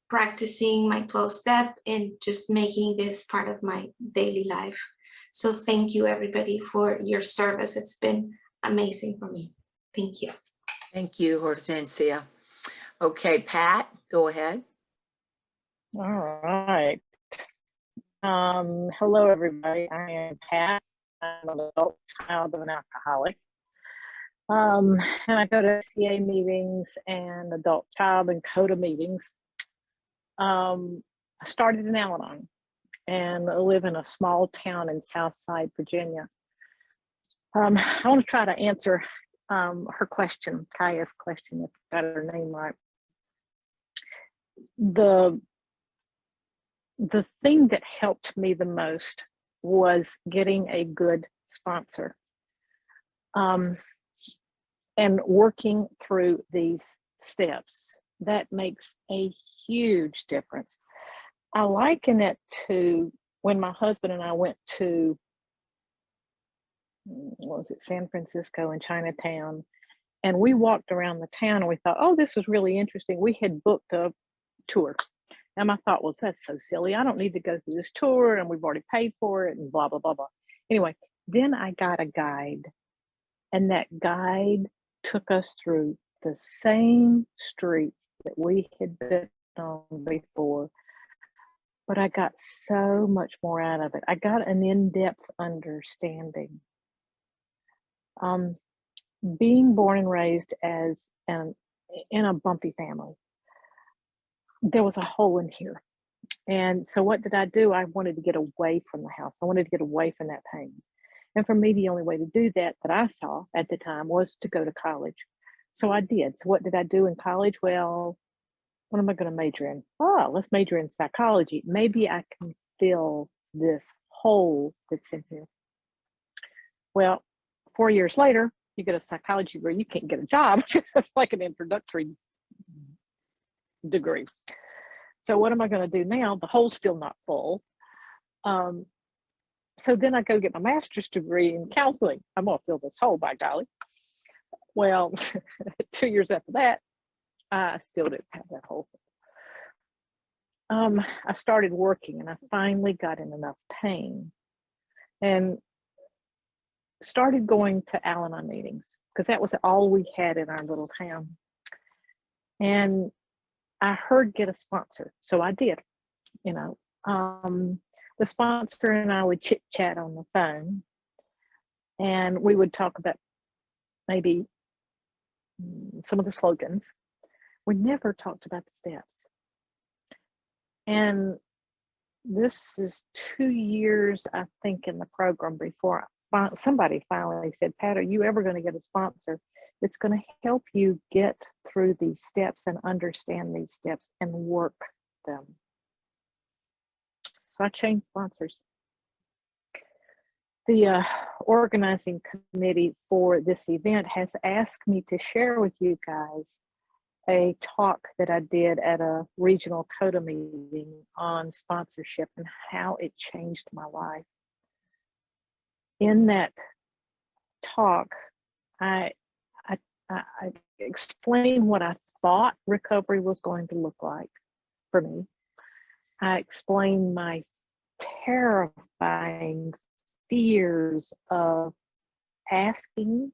practicing my 12-step and just making this part of my daily life. So thank you everybody for your service. It's been amazing for me. Thank you. Thank you, Hortensia. Okay, Pat, go ahead. All right. Hello, everybody. I am Pat. I'm an adult child of an alcoholic. And I go to CA meetings and adult child and CODA meetings. I started in Al-Anon and I live in a small town in Southside, Virginia. I want to try to answer her question, Kaya's question, if I got her name right. The thing that helped me the most was getting a good sponsor and working through these steps. That makes a huge difference. I liken it to when my husband and I went to, what was it, San Francisco and Chinatown, and we walked around the town and we thought, oh, this was really interesting. We had booked a tour. And my thought was, that's so silly. I don't need to go through this tour and we've already paid for it and blah, blah, blah, blah. Anyway, then I got a guide and that guide took us through the same street that we had been on before, but I got so much more out of it. I got an in-depth understanding. Being born and raised as in a bumpy family, there was a hole in here. And so what did I do? I wanted to get away from the house. I wanted to get away from that pain. And for me, the only way to do that I saw at the time was to go to college. So I did. So what did I do in college? Well, what am I going to major in? Oh, let's major in psychology. Maybe I can fill this hole that's in here. Well, 4 years later, you get a psychology degree, you can't get a job. It's like an introductory degree. So what am I going to do now? The hole's still not full. So then I go get my master's degree in counseling. I'm going to fill this hole, by golly. Well, 2 years after that, I still didn't have that hole. I started working and I finally got in enough pain and started going to Al-Anon meetings because that was all we had in our little town. And I heard get a sponsor. So I did, the sponsor and I would chit chat on the phone and we would talk about maybe some of the slogans. We never talked about the steps. And this is 2 years, I think, in the program before somebody finally said, Pat, are you ever going to get a sponsor? It's going to help you get through these steps and understand these steps and work them. So I changed sponsors. The organizing committee for this event has asked me to share with you guys a talk that I did at a regional CODA meeting on sponsorship and how it changed my life. In that talk, I explained what I thought recovery was going to look like for me. I explained my terrifying fears of asking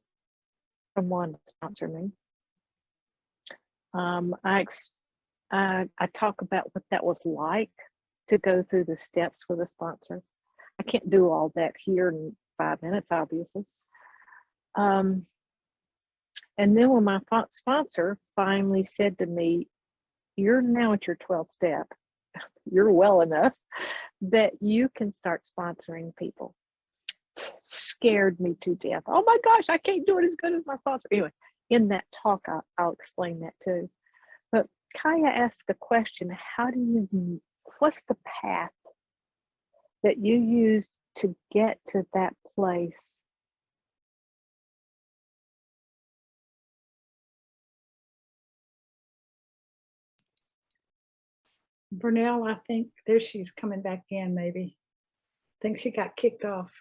someone to sponsor me. I talk about what that was like to go through the steps with a sponsor. I can't do all that here in 5 minutes, obviously. And then when my sponsor finally said to me, you're now at your 12th step, you're well enough that you can start sponsoring people. Scared me to death. Oh my gosh, I can't do it as good as my sponsor. Anyway, in that talk, I'll explain that too. But Kaya asked the question, what's the path that you used to get to that place? Vernell, I think there she's coming back in maybe. I think she got kicked off.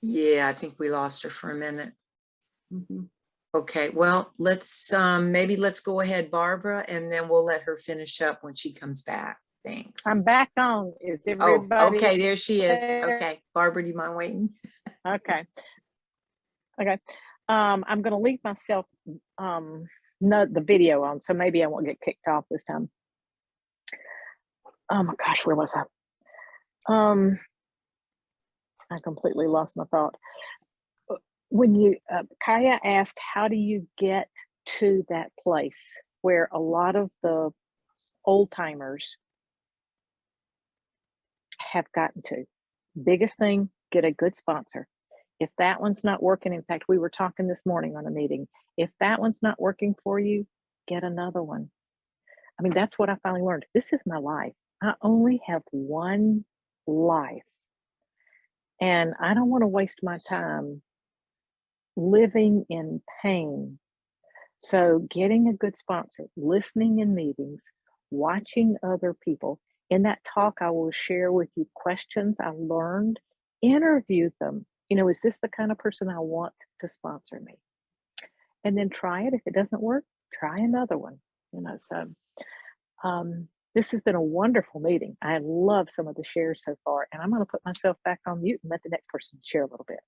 Yeah, I think we lost her for a minute. Mhm. Okay, well, maybe let's go ahead, Barbara, and then we'll let her finish up when she comes back. Thanks. I'm back on. Is Oh, everybody okay, there she is. there? Okay, Barbara, do you mind waiting? Okay. Okay. I'm going to leave myself not the video on, so maybe I won't get kicked off this time. Oh my gosh, where was I? I completely lost my thought. When you, Kaya asked, how do you get to that place where a lot of the old timers have gotten to? Biggest thing, get a good sponsor. If that one's not working, in fact, we were talking this morning on a meeting. If that one's not working for you, get another one. I mean, that's what I finally learned. This is my life. I only have one life. And I don't want to waste my time living in pain. So getting a good sponsor, listening in meetings, watching other people. In that talk, I will share with you questions I learned, interview them. You know, is this the kind of person I want to sponsor me? And then try it. If it doesn't work, try another one. You know, so this has been a wonderful meeting. I love some of the shares so far, and I'm going to put myself back on mute and let the next person share a little bit.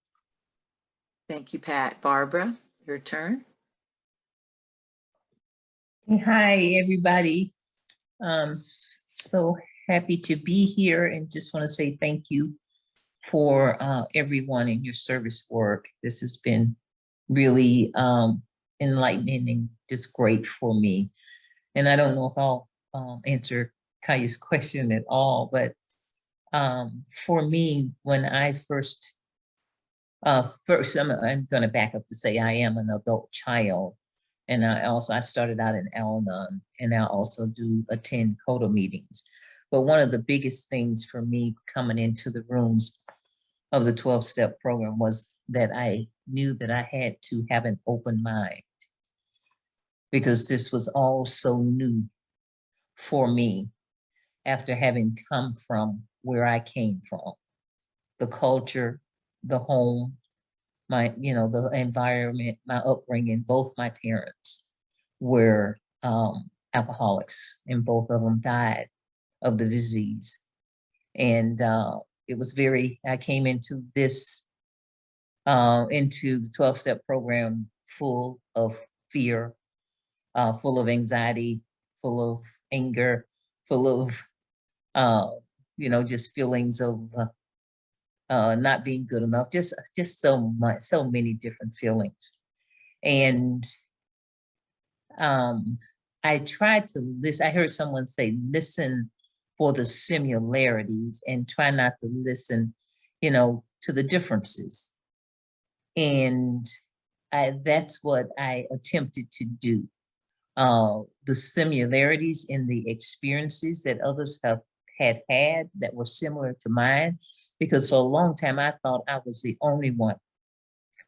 Thank you, Pat. Barbara, your turn. Hi, everybody. So happy to be here and just want to say thank you for everyone in your service work. This has been really enlightening and just great for me. And I don't know if I'll answer Kaya's question at all, but for me, when I first I'm going to back up to say I am an adult child. And I started out in Al-Anon, and I also do attend CODA meetings. But one of the biggest things for me coming into the rooms of the 12-step program was that I knew that I had to have an open mind, because this was all so new for me after having come from where I came from, the culture, the home, the environment, my upbringing. Both my parents were alcoholics, and both of them died of the disease. And it was I came into this, into the 12-step program full of fear, full of anxiety, full of anger, full of, just feelings of not being good enough, just so many different feelings. And I tried to listen. I heard someone say, listen for the similarities and try not to listen, to the differences. And that's what I attempted to do. The similarities in the experiences that others had that were similar to mine, because for a long time I thought I was the only one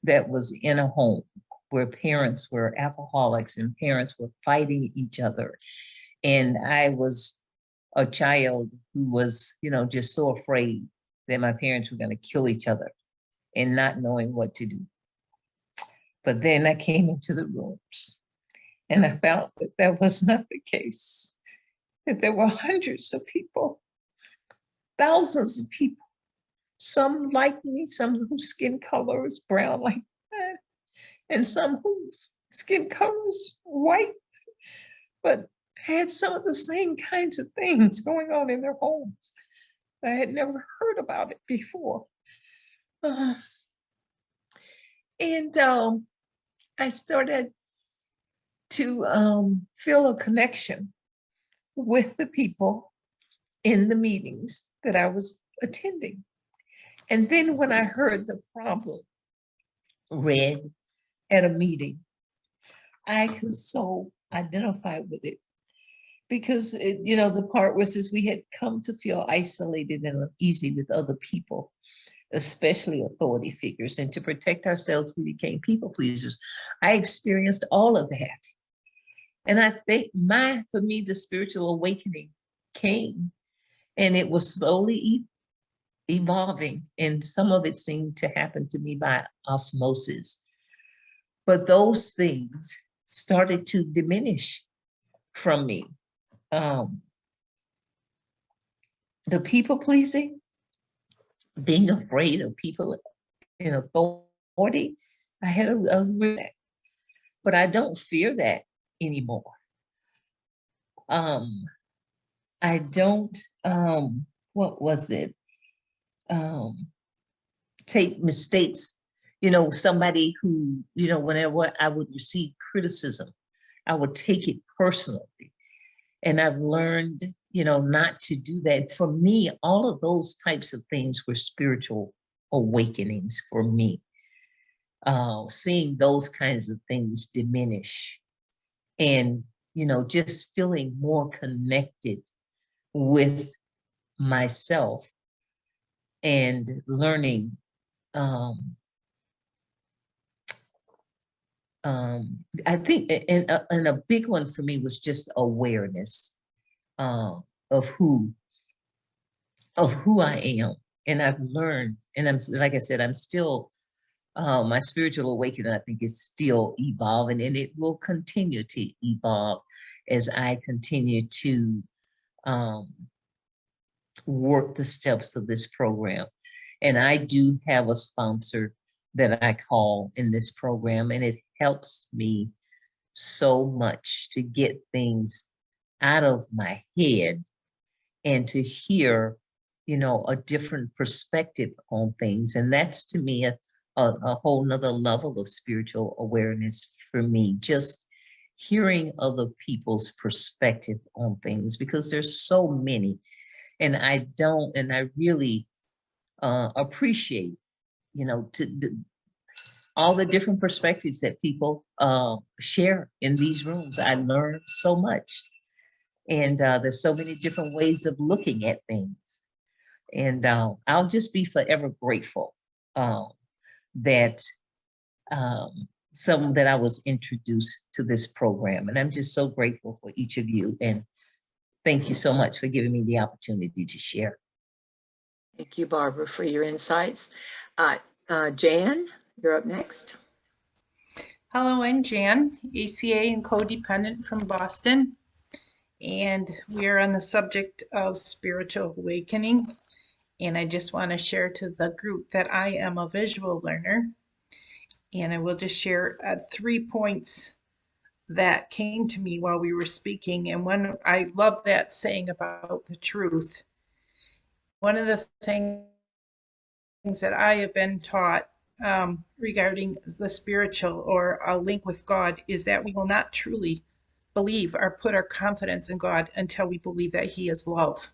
that was in a home where parents were alcoholics and parents were fighting each other. And I was a child who was, just so afraid that my parents were going to kill each other and not knowing what to do. But then I came into the rooms and I found that that was not the case, that there were hundreds of people, thousands of people, some like me, some whose skin color is brown like that, and some whose skin color is white, but had some of the same kinds of things going on in their homes. I had never heard about it before. And I started to feel a connection with the people in the meetings that I was attending. And then when I heard the problem read at a meeting, I could so identify with it because, the part was as we had come to feel isolated and uneasy with other people, especially authority figures, and to protect ourselves, we became people pleasers. I experienced all of that. And I think for me, the spiritual awakening came, and it was slowly evolving, and some of it seemed to happen to me by osmosis. But those things started to diminish from me. The people pleasing, being afraid of people in authority, I had a but I don't fear that anymore. I don't, what was it? Take mistakes, somebody who, whenever I would receive criticism, I would take it personally. And I've learned, not to do that. For me, all of those types of things were spiritual awakenings for me. Seeing those kinds of things diminish and, just feeling more connected with myself and learning. I think, and a big one for me was just awareness of who I am. And I've learned, and I'm, like I said, I'm still, my spiritual awakening, I think, is still evolving, and it will continue to evolve as I continue to work the steps of this program. And I do have a sponsor that I call in this program, and it helps me so much to get things out of my head and to hear, a different perspective on things. And that's, to me, a whole nother level of spiritual awareness for me, just hearing other people's perspective on things, because there's so many. And I really appreciate, all the different perspectives that people share in these rooms. I learned so much. And there's so many different ways of looking at things. And I'll just be forever grateful that that I was introduced to this program. And I'm just so grateful for each of you. And thank you so much for giving me the opportunity to share. Thank you, Barbara, for your insights. Jan, you're up next. Hello, I'm Jan, ACA and codependent from Boston. And we are on the subject of spiritual awakening. And I just want to share to the group that I am a visual learner. And I will just share 3 points that came to me while we were speaking. And one, I love that saying about the truth. One of the things that I have been taught regarding the spiritual or a link with God is that we will not truly believe or put our confidence in God until we believe that He is love.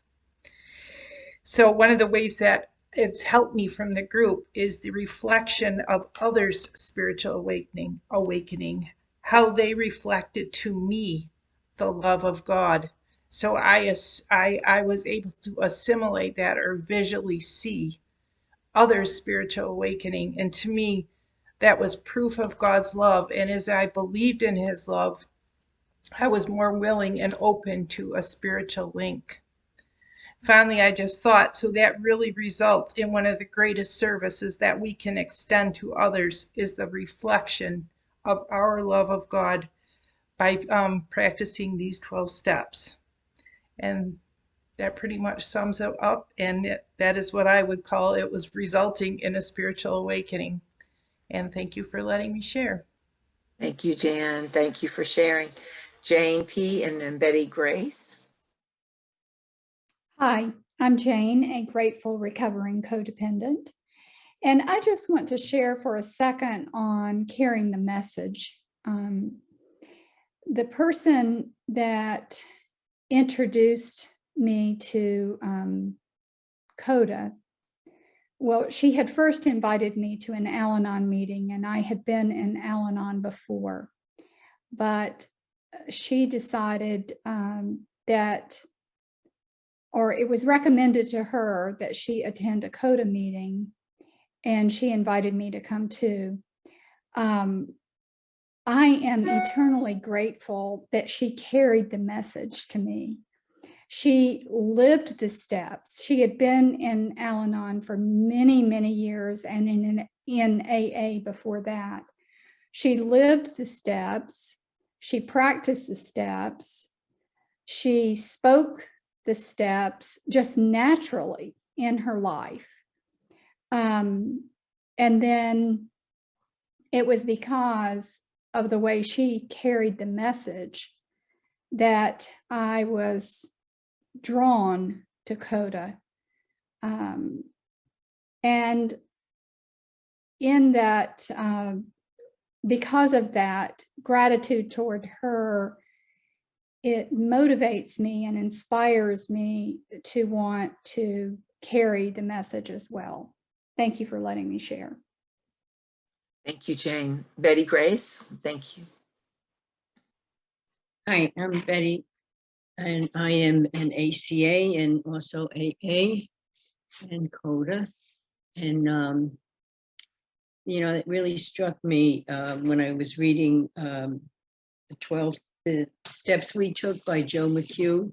So one of the ways that it's helped me from the group is the reflection of others' spiritual awakening, how they reflected to me the love of God. So I was able to assimilate that or visually see others' spiritual awakening. And to me, that was proof of God's love. And as I believed in His love, I was more willing and open to a spiritual link. Finally, I just thought, so that really results in one of the greatest services that we can extend to others is the reflection of our love of God by practicing these 12 steps. And that pretty much sums it up. And that is what I would call it was resulting in a spiritual awakening. And thank you for letting me share. Thank you, Jan. Thank you for sharing. Jane P. and then Betty Grace. Hi, I'm Jane, a grateful recovering codependent. And I just want to share for a second on carrying the message. The person that introduced me to CODA, well, she had first invited me to an Al-Anon meeting, and I had been in Al-Anon before, but she decided that, or it was recommended to her that she attend a CODA meeting, and she invited me to come too. I am eternally grateful that she carried the message to me. She lived the steps. She had been in Al-Anon for many, many years and in AA before that. She lived the steps. She practiced the steps. She spoke the steps just naturally in her life. And then it was because of the way she carried the message that I was drawn to CODA. And in that, because of that gratitude toward her, it motivates me and inspires me to want to carry the message as well. Thank you for letting me share. Thank you, Jane. Betty Grace, thank you. Hi, I'm Betty, and I am an ACA and also AA and CODA. And, you know, it really struck me when I was reading the 12 Steps We Took by Joe McHugh.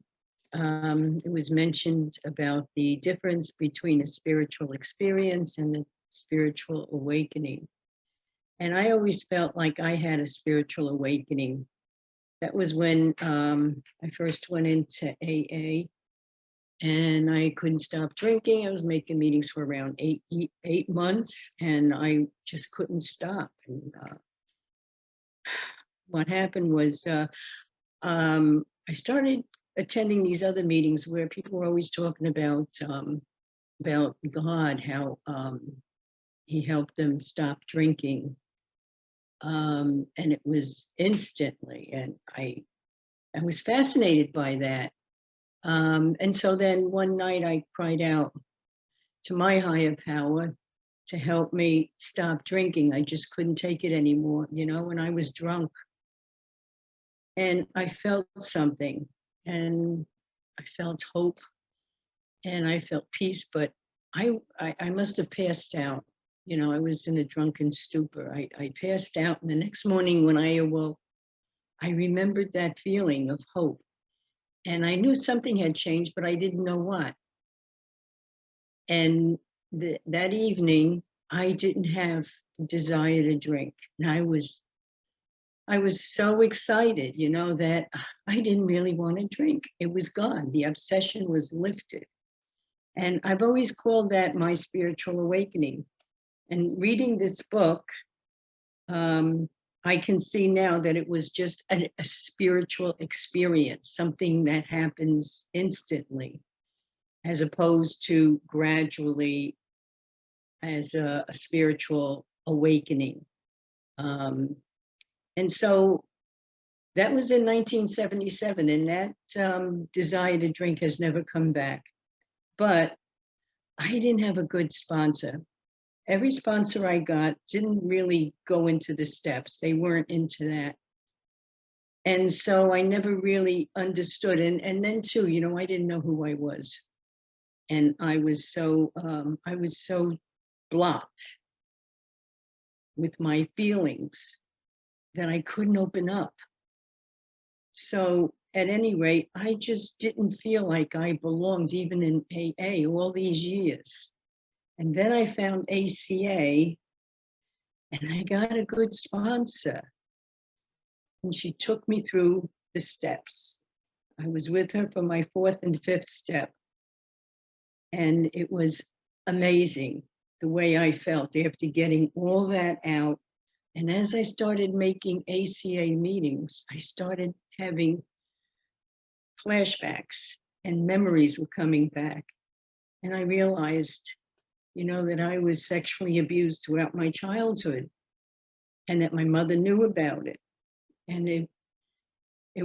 It was mentioned about the difference between a spiritual experience and a spiritual awakening. And I always felt like I had a spiritual awakening. That was when I first went into AA, and I couldn't stop drinking. I was making meetings for around eight months, and I just couldn't stop. And what happened was I started attending these other meetings where people were always talking about God, how he helped them stop drinking. And it was instantly, and I was fascinated by that. And so then one night I cried out to my higher power to help me stop drinking. I just couldn't take it anymore, you know, and I was drunk. And I felt something, and I felt hope, and I felt peace, but I must have passed out. You know, I was in a drunken stupor. I passed out, and the next morning when I awoke, I remembered that feeling of hope. And I knew something had changed, but I didn't know what. And that evening, I didn't have the desire to drink. And I was so excited, you know, that I didn't really want to drink. It was gone. The obsession was lifted. And I've always called that my spiritual awakening. And reading this book, I can see now that it was just a spiritual experience, something that happens instantly, as opposed to gradually as a spiritual awakening. And so that was in 1977, and that desire to drink has never come back. But I didn't have a good sponsor. Every sponsor I got didn't really go into the steps. They weren't into that. And so I never really understood. And then too, you know, I didn't know who I was. And I was so blocked with my feelings that I couldn't open up. So at any rate, I just didn't feel like I belonged even in AA all these years. And then I found ACA, and I got a good sponsor. And she took me through the steps. I was with her for my 4th and 5th step. And it was amazing the way I felt after getting all that out. And as I started making ACA meetings, I started having flashbacks, and memories were coming back. And I realized you know, that I was sexually abused throughout my childhood and that my mother knew about it. And it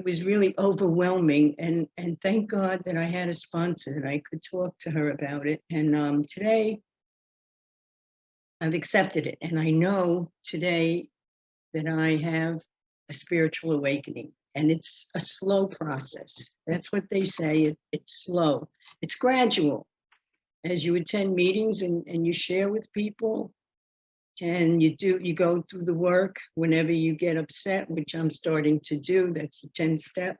was really overwhelming. And thank God that I had a sponsor that I could talk to her about it. And today I've accepted it. And I know today that I have a spiritual awakening. And it's a slow process. That's what they say. It's slow. It's gradual. As you attend meetings and you share with people and you go through the work whenever you get upset, which I'm starting to do, that's the 10th step,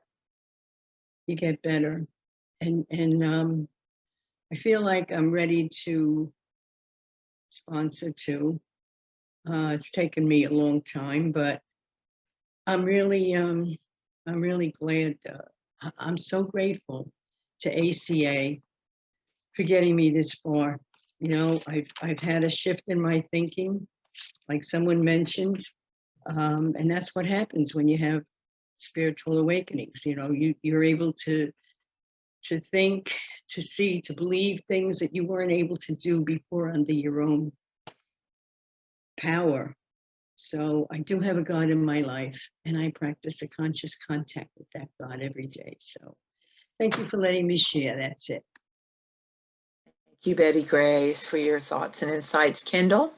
you get better. And I feel like I'm ready to sponsor too. It's taken me a long time, but I'm really glad. I'm so grateful to ACA for getting me this far. You know, I've had a shift in my thinking, like someone mentioned, and that's what happens when you have spiritual awakenings. You know, you're able to think, to see, to believe things that you weren't able to do before under your own power. So I do have a God in my life, and I practice a conscious contact with that God every day. So thank you for letting me share. That's it. Thank you, Betty Grace, for your thoughts and insights. Kendall?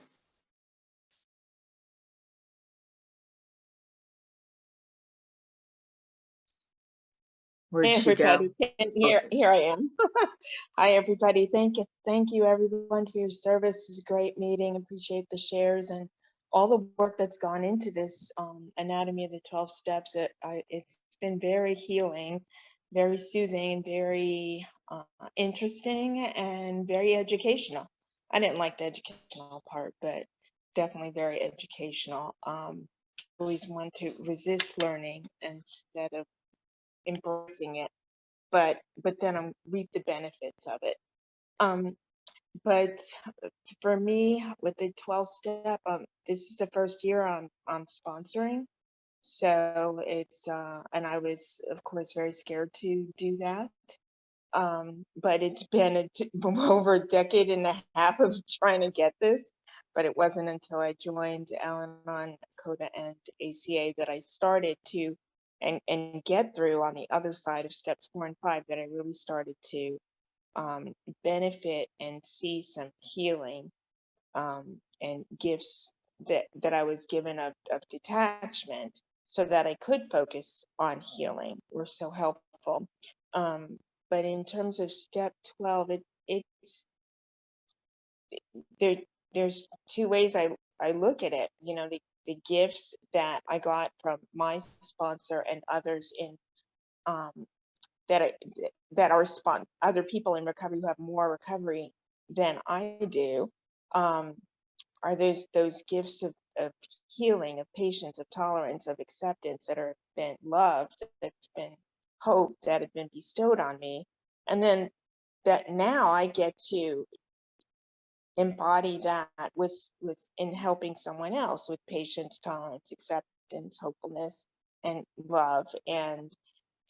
Where'd Hey she go? everybody, and here I am. Hi everybody, thank you everyone for your service. This is a great meeting. Appreciate the shares and all the work that's gone into this Anatomy of the 12 Steps. It's been very healing, very soothing, and very interesting and very educational. I didn't like the educational part, but definitely very educational. Always want to resist learning instead of embracing it, but then I'm reap the benefits of it. But for me, with the 12 step, this is the first year I'm sponsoring, so it's and I was of course very scared to do that. But it's been over a decade and a half of trying to get this, but it wasn't until I joined Al-Anon, CODA, and ACA that I started to and get through on the other side of steps 4 and 5 that I really started to benefit and see some healing and gifts that I was given of detachment so that I could focus on healing were so helpful. But in terms of step 12, there's two ways I look at it. You know, the gifts that I got from my sponsor and others in that are other people in recovery who have more recovery than I do, are those gifts of healing, of patience, of tolerance, of acceptance that have been loved, that's been hope that have been bestowed on me. And then that now I get to embody that with in helping someone else with patience, tolerance, acceptance, hopefulness, and love. And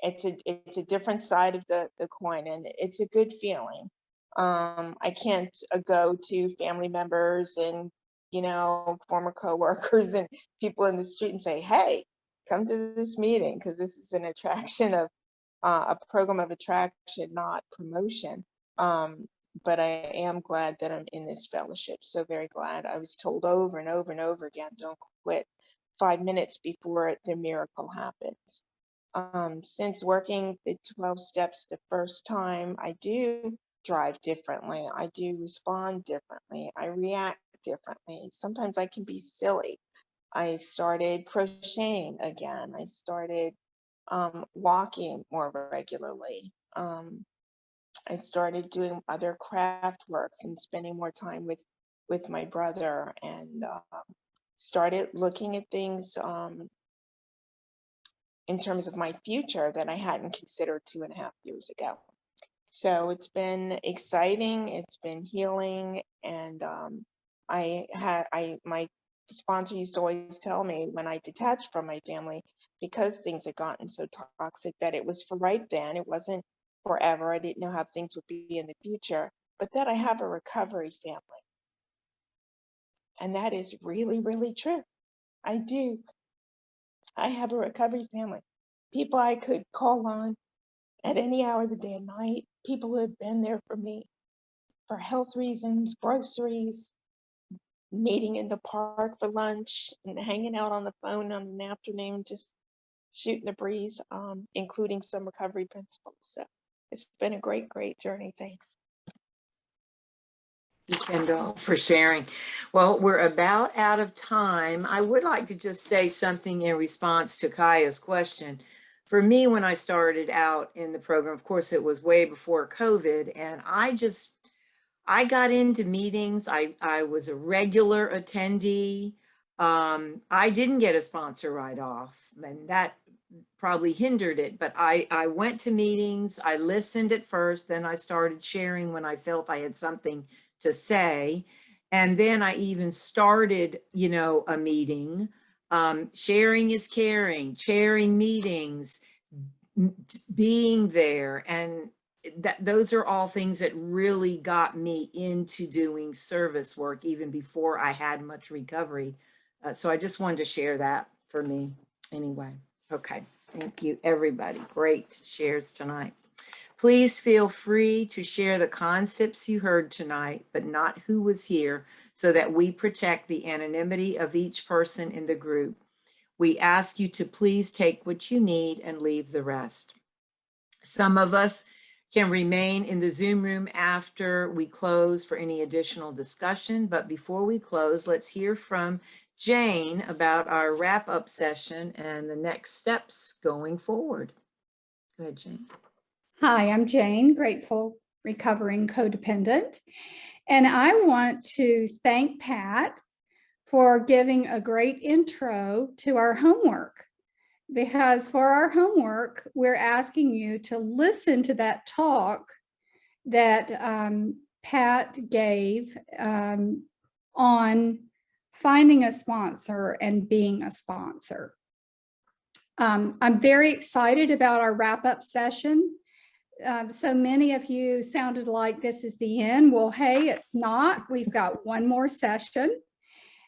it's a different side of the coin, and it's a good feeling. I can't go to family members and, you know, former coworkers and people in the street and say, hey, come to this meeting, because this is an attraction of a program of attraction, not promotion. But I am glad that I'm in this fellowship. So very glad. I was told over and over and over again, don't quit 5 minutes before the miracle happens. Since working the 12 steps the first time, I do drive differently. I do respond differently. I react differently. Sometimes I can be silly. I started crocheting again. I started walking more regularly. I started doing other craft works and spending more time with my brother, and started looking at things in terms of my future that I hadn't considered 2.5 years ago. So it's been exciting, it's been healing, and my sponsor used to always tell me when I detached from my family, because things had gotten so toxic, that it was for right then, it wasn't forever. I didn't know how things would be in the future, but that I have a recovery family. And that is really, really true. I do. I have a recovery family, people I could call on at any hour of the day and night, people who have been there for me for health reasons, groceries, meeting in the park for lunch, and hanging out on the phone on an afternoon, just shooting the breeze, including some recovery principles. So it's been a great, great journey. Thanks. Thank you, Kendall, for sharing. Well, we're about out of time. I would like to just say something in response to Kaya's question. For me, when I started out in the program, of course, it was way before COVID, and I got into meetings. I was a regular attendee. I didn't get a sponsor right off, and that probably hindered it, but I went to meetings. I listened at first, then I started sharing when I felt I had something to say. And then I even started, a meeting. Sharing is caring, chairing meetings, being there. And those are all things that really got me into doing service work even before I had much recovery. So I just wanted to share that for me anyway. Okay, thank you, everybody. Great shares tonight. Please feel free to share the concepts you heard tonight, but not who was here, so that we protect the anonymity of each person in the group. We ask you to please take what you need and leave the rest. Some of us can remain in the Zoom room after we close for any additional discussion, but before we close, let's hear from Jane about our wrap-up session and the next steps going forward. Go ahead, Jane. Hi, I'm Jane, grateful, recovering codependent. And I want to thank Pat for giving a great intro to our homework. Because for our homework, we're asking you to listen to that talk that Pat gave on finding a sponsor and being a sponsor. I'm very excited about our wrap-up session. So many of you sounded like this is the end. Well, hey, it's not. We've got one more session,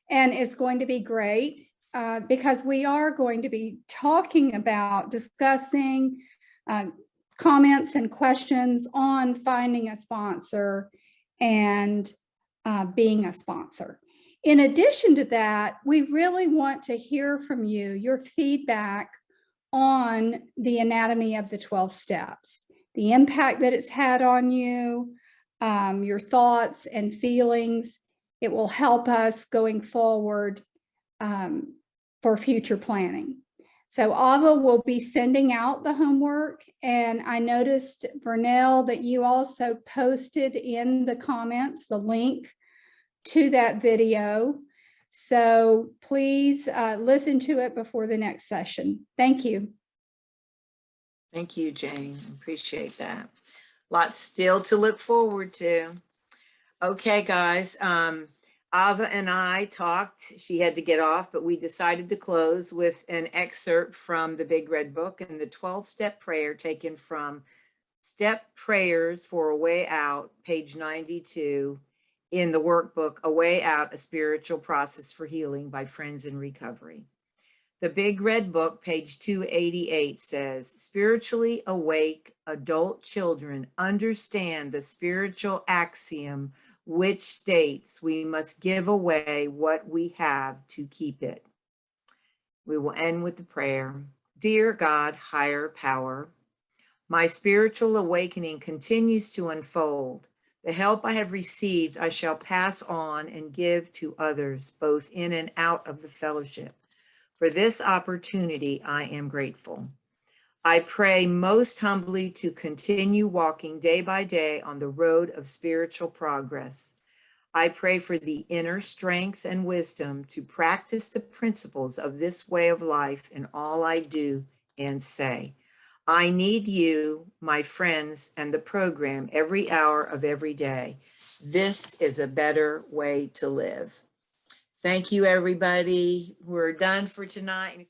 and it's going to be great because we are going to be talking about discussing comments and questions on finding a sponsor and being a sponsor. In addition to that, we really want to hear from you, your feedback on the anatomy of the 12 steps. The impact that it's had on you, your thoughts and feelings. It will help us going forward for future planning. So Ava will be sending out the homework, and I noticed, Vernell, that you also posted in the comments the link to that video. So please listen to it before the next session. Thank you. Thank you, Jane. Appreciate that. Lots still to look forward to. Okay, guys. Ava and I talked. She had to get off, but we decided to close with an excerpt from the Big Red Book and the 12-step prayer taken from Step Prayers for a Way Out, page 92, in the workbook, A Way Out, A Spiritual Process for Healing by Friends in Recovery. The Big Red Book, page 288, says, spiritually awake adult children understand the spiritual axiom which states we must give away what we have to keep it. We will end with the prayer. Dear God, higher power, my spiritual awakening continues to unfold. The help I have received, I shall pass on and give to others, both in and out of the fellowship. For this opportunity, I am grateful. I pray most humbly to continue walking day by day on the road of spiritual progress. I pray for the inner strength and wisdom to practice the principles of this way of life in all I do and say. I need you, my friends, and the program every hour of every day. This is a better way to live. Thank you, everybody. We're done for tonight.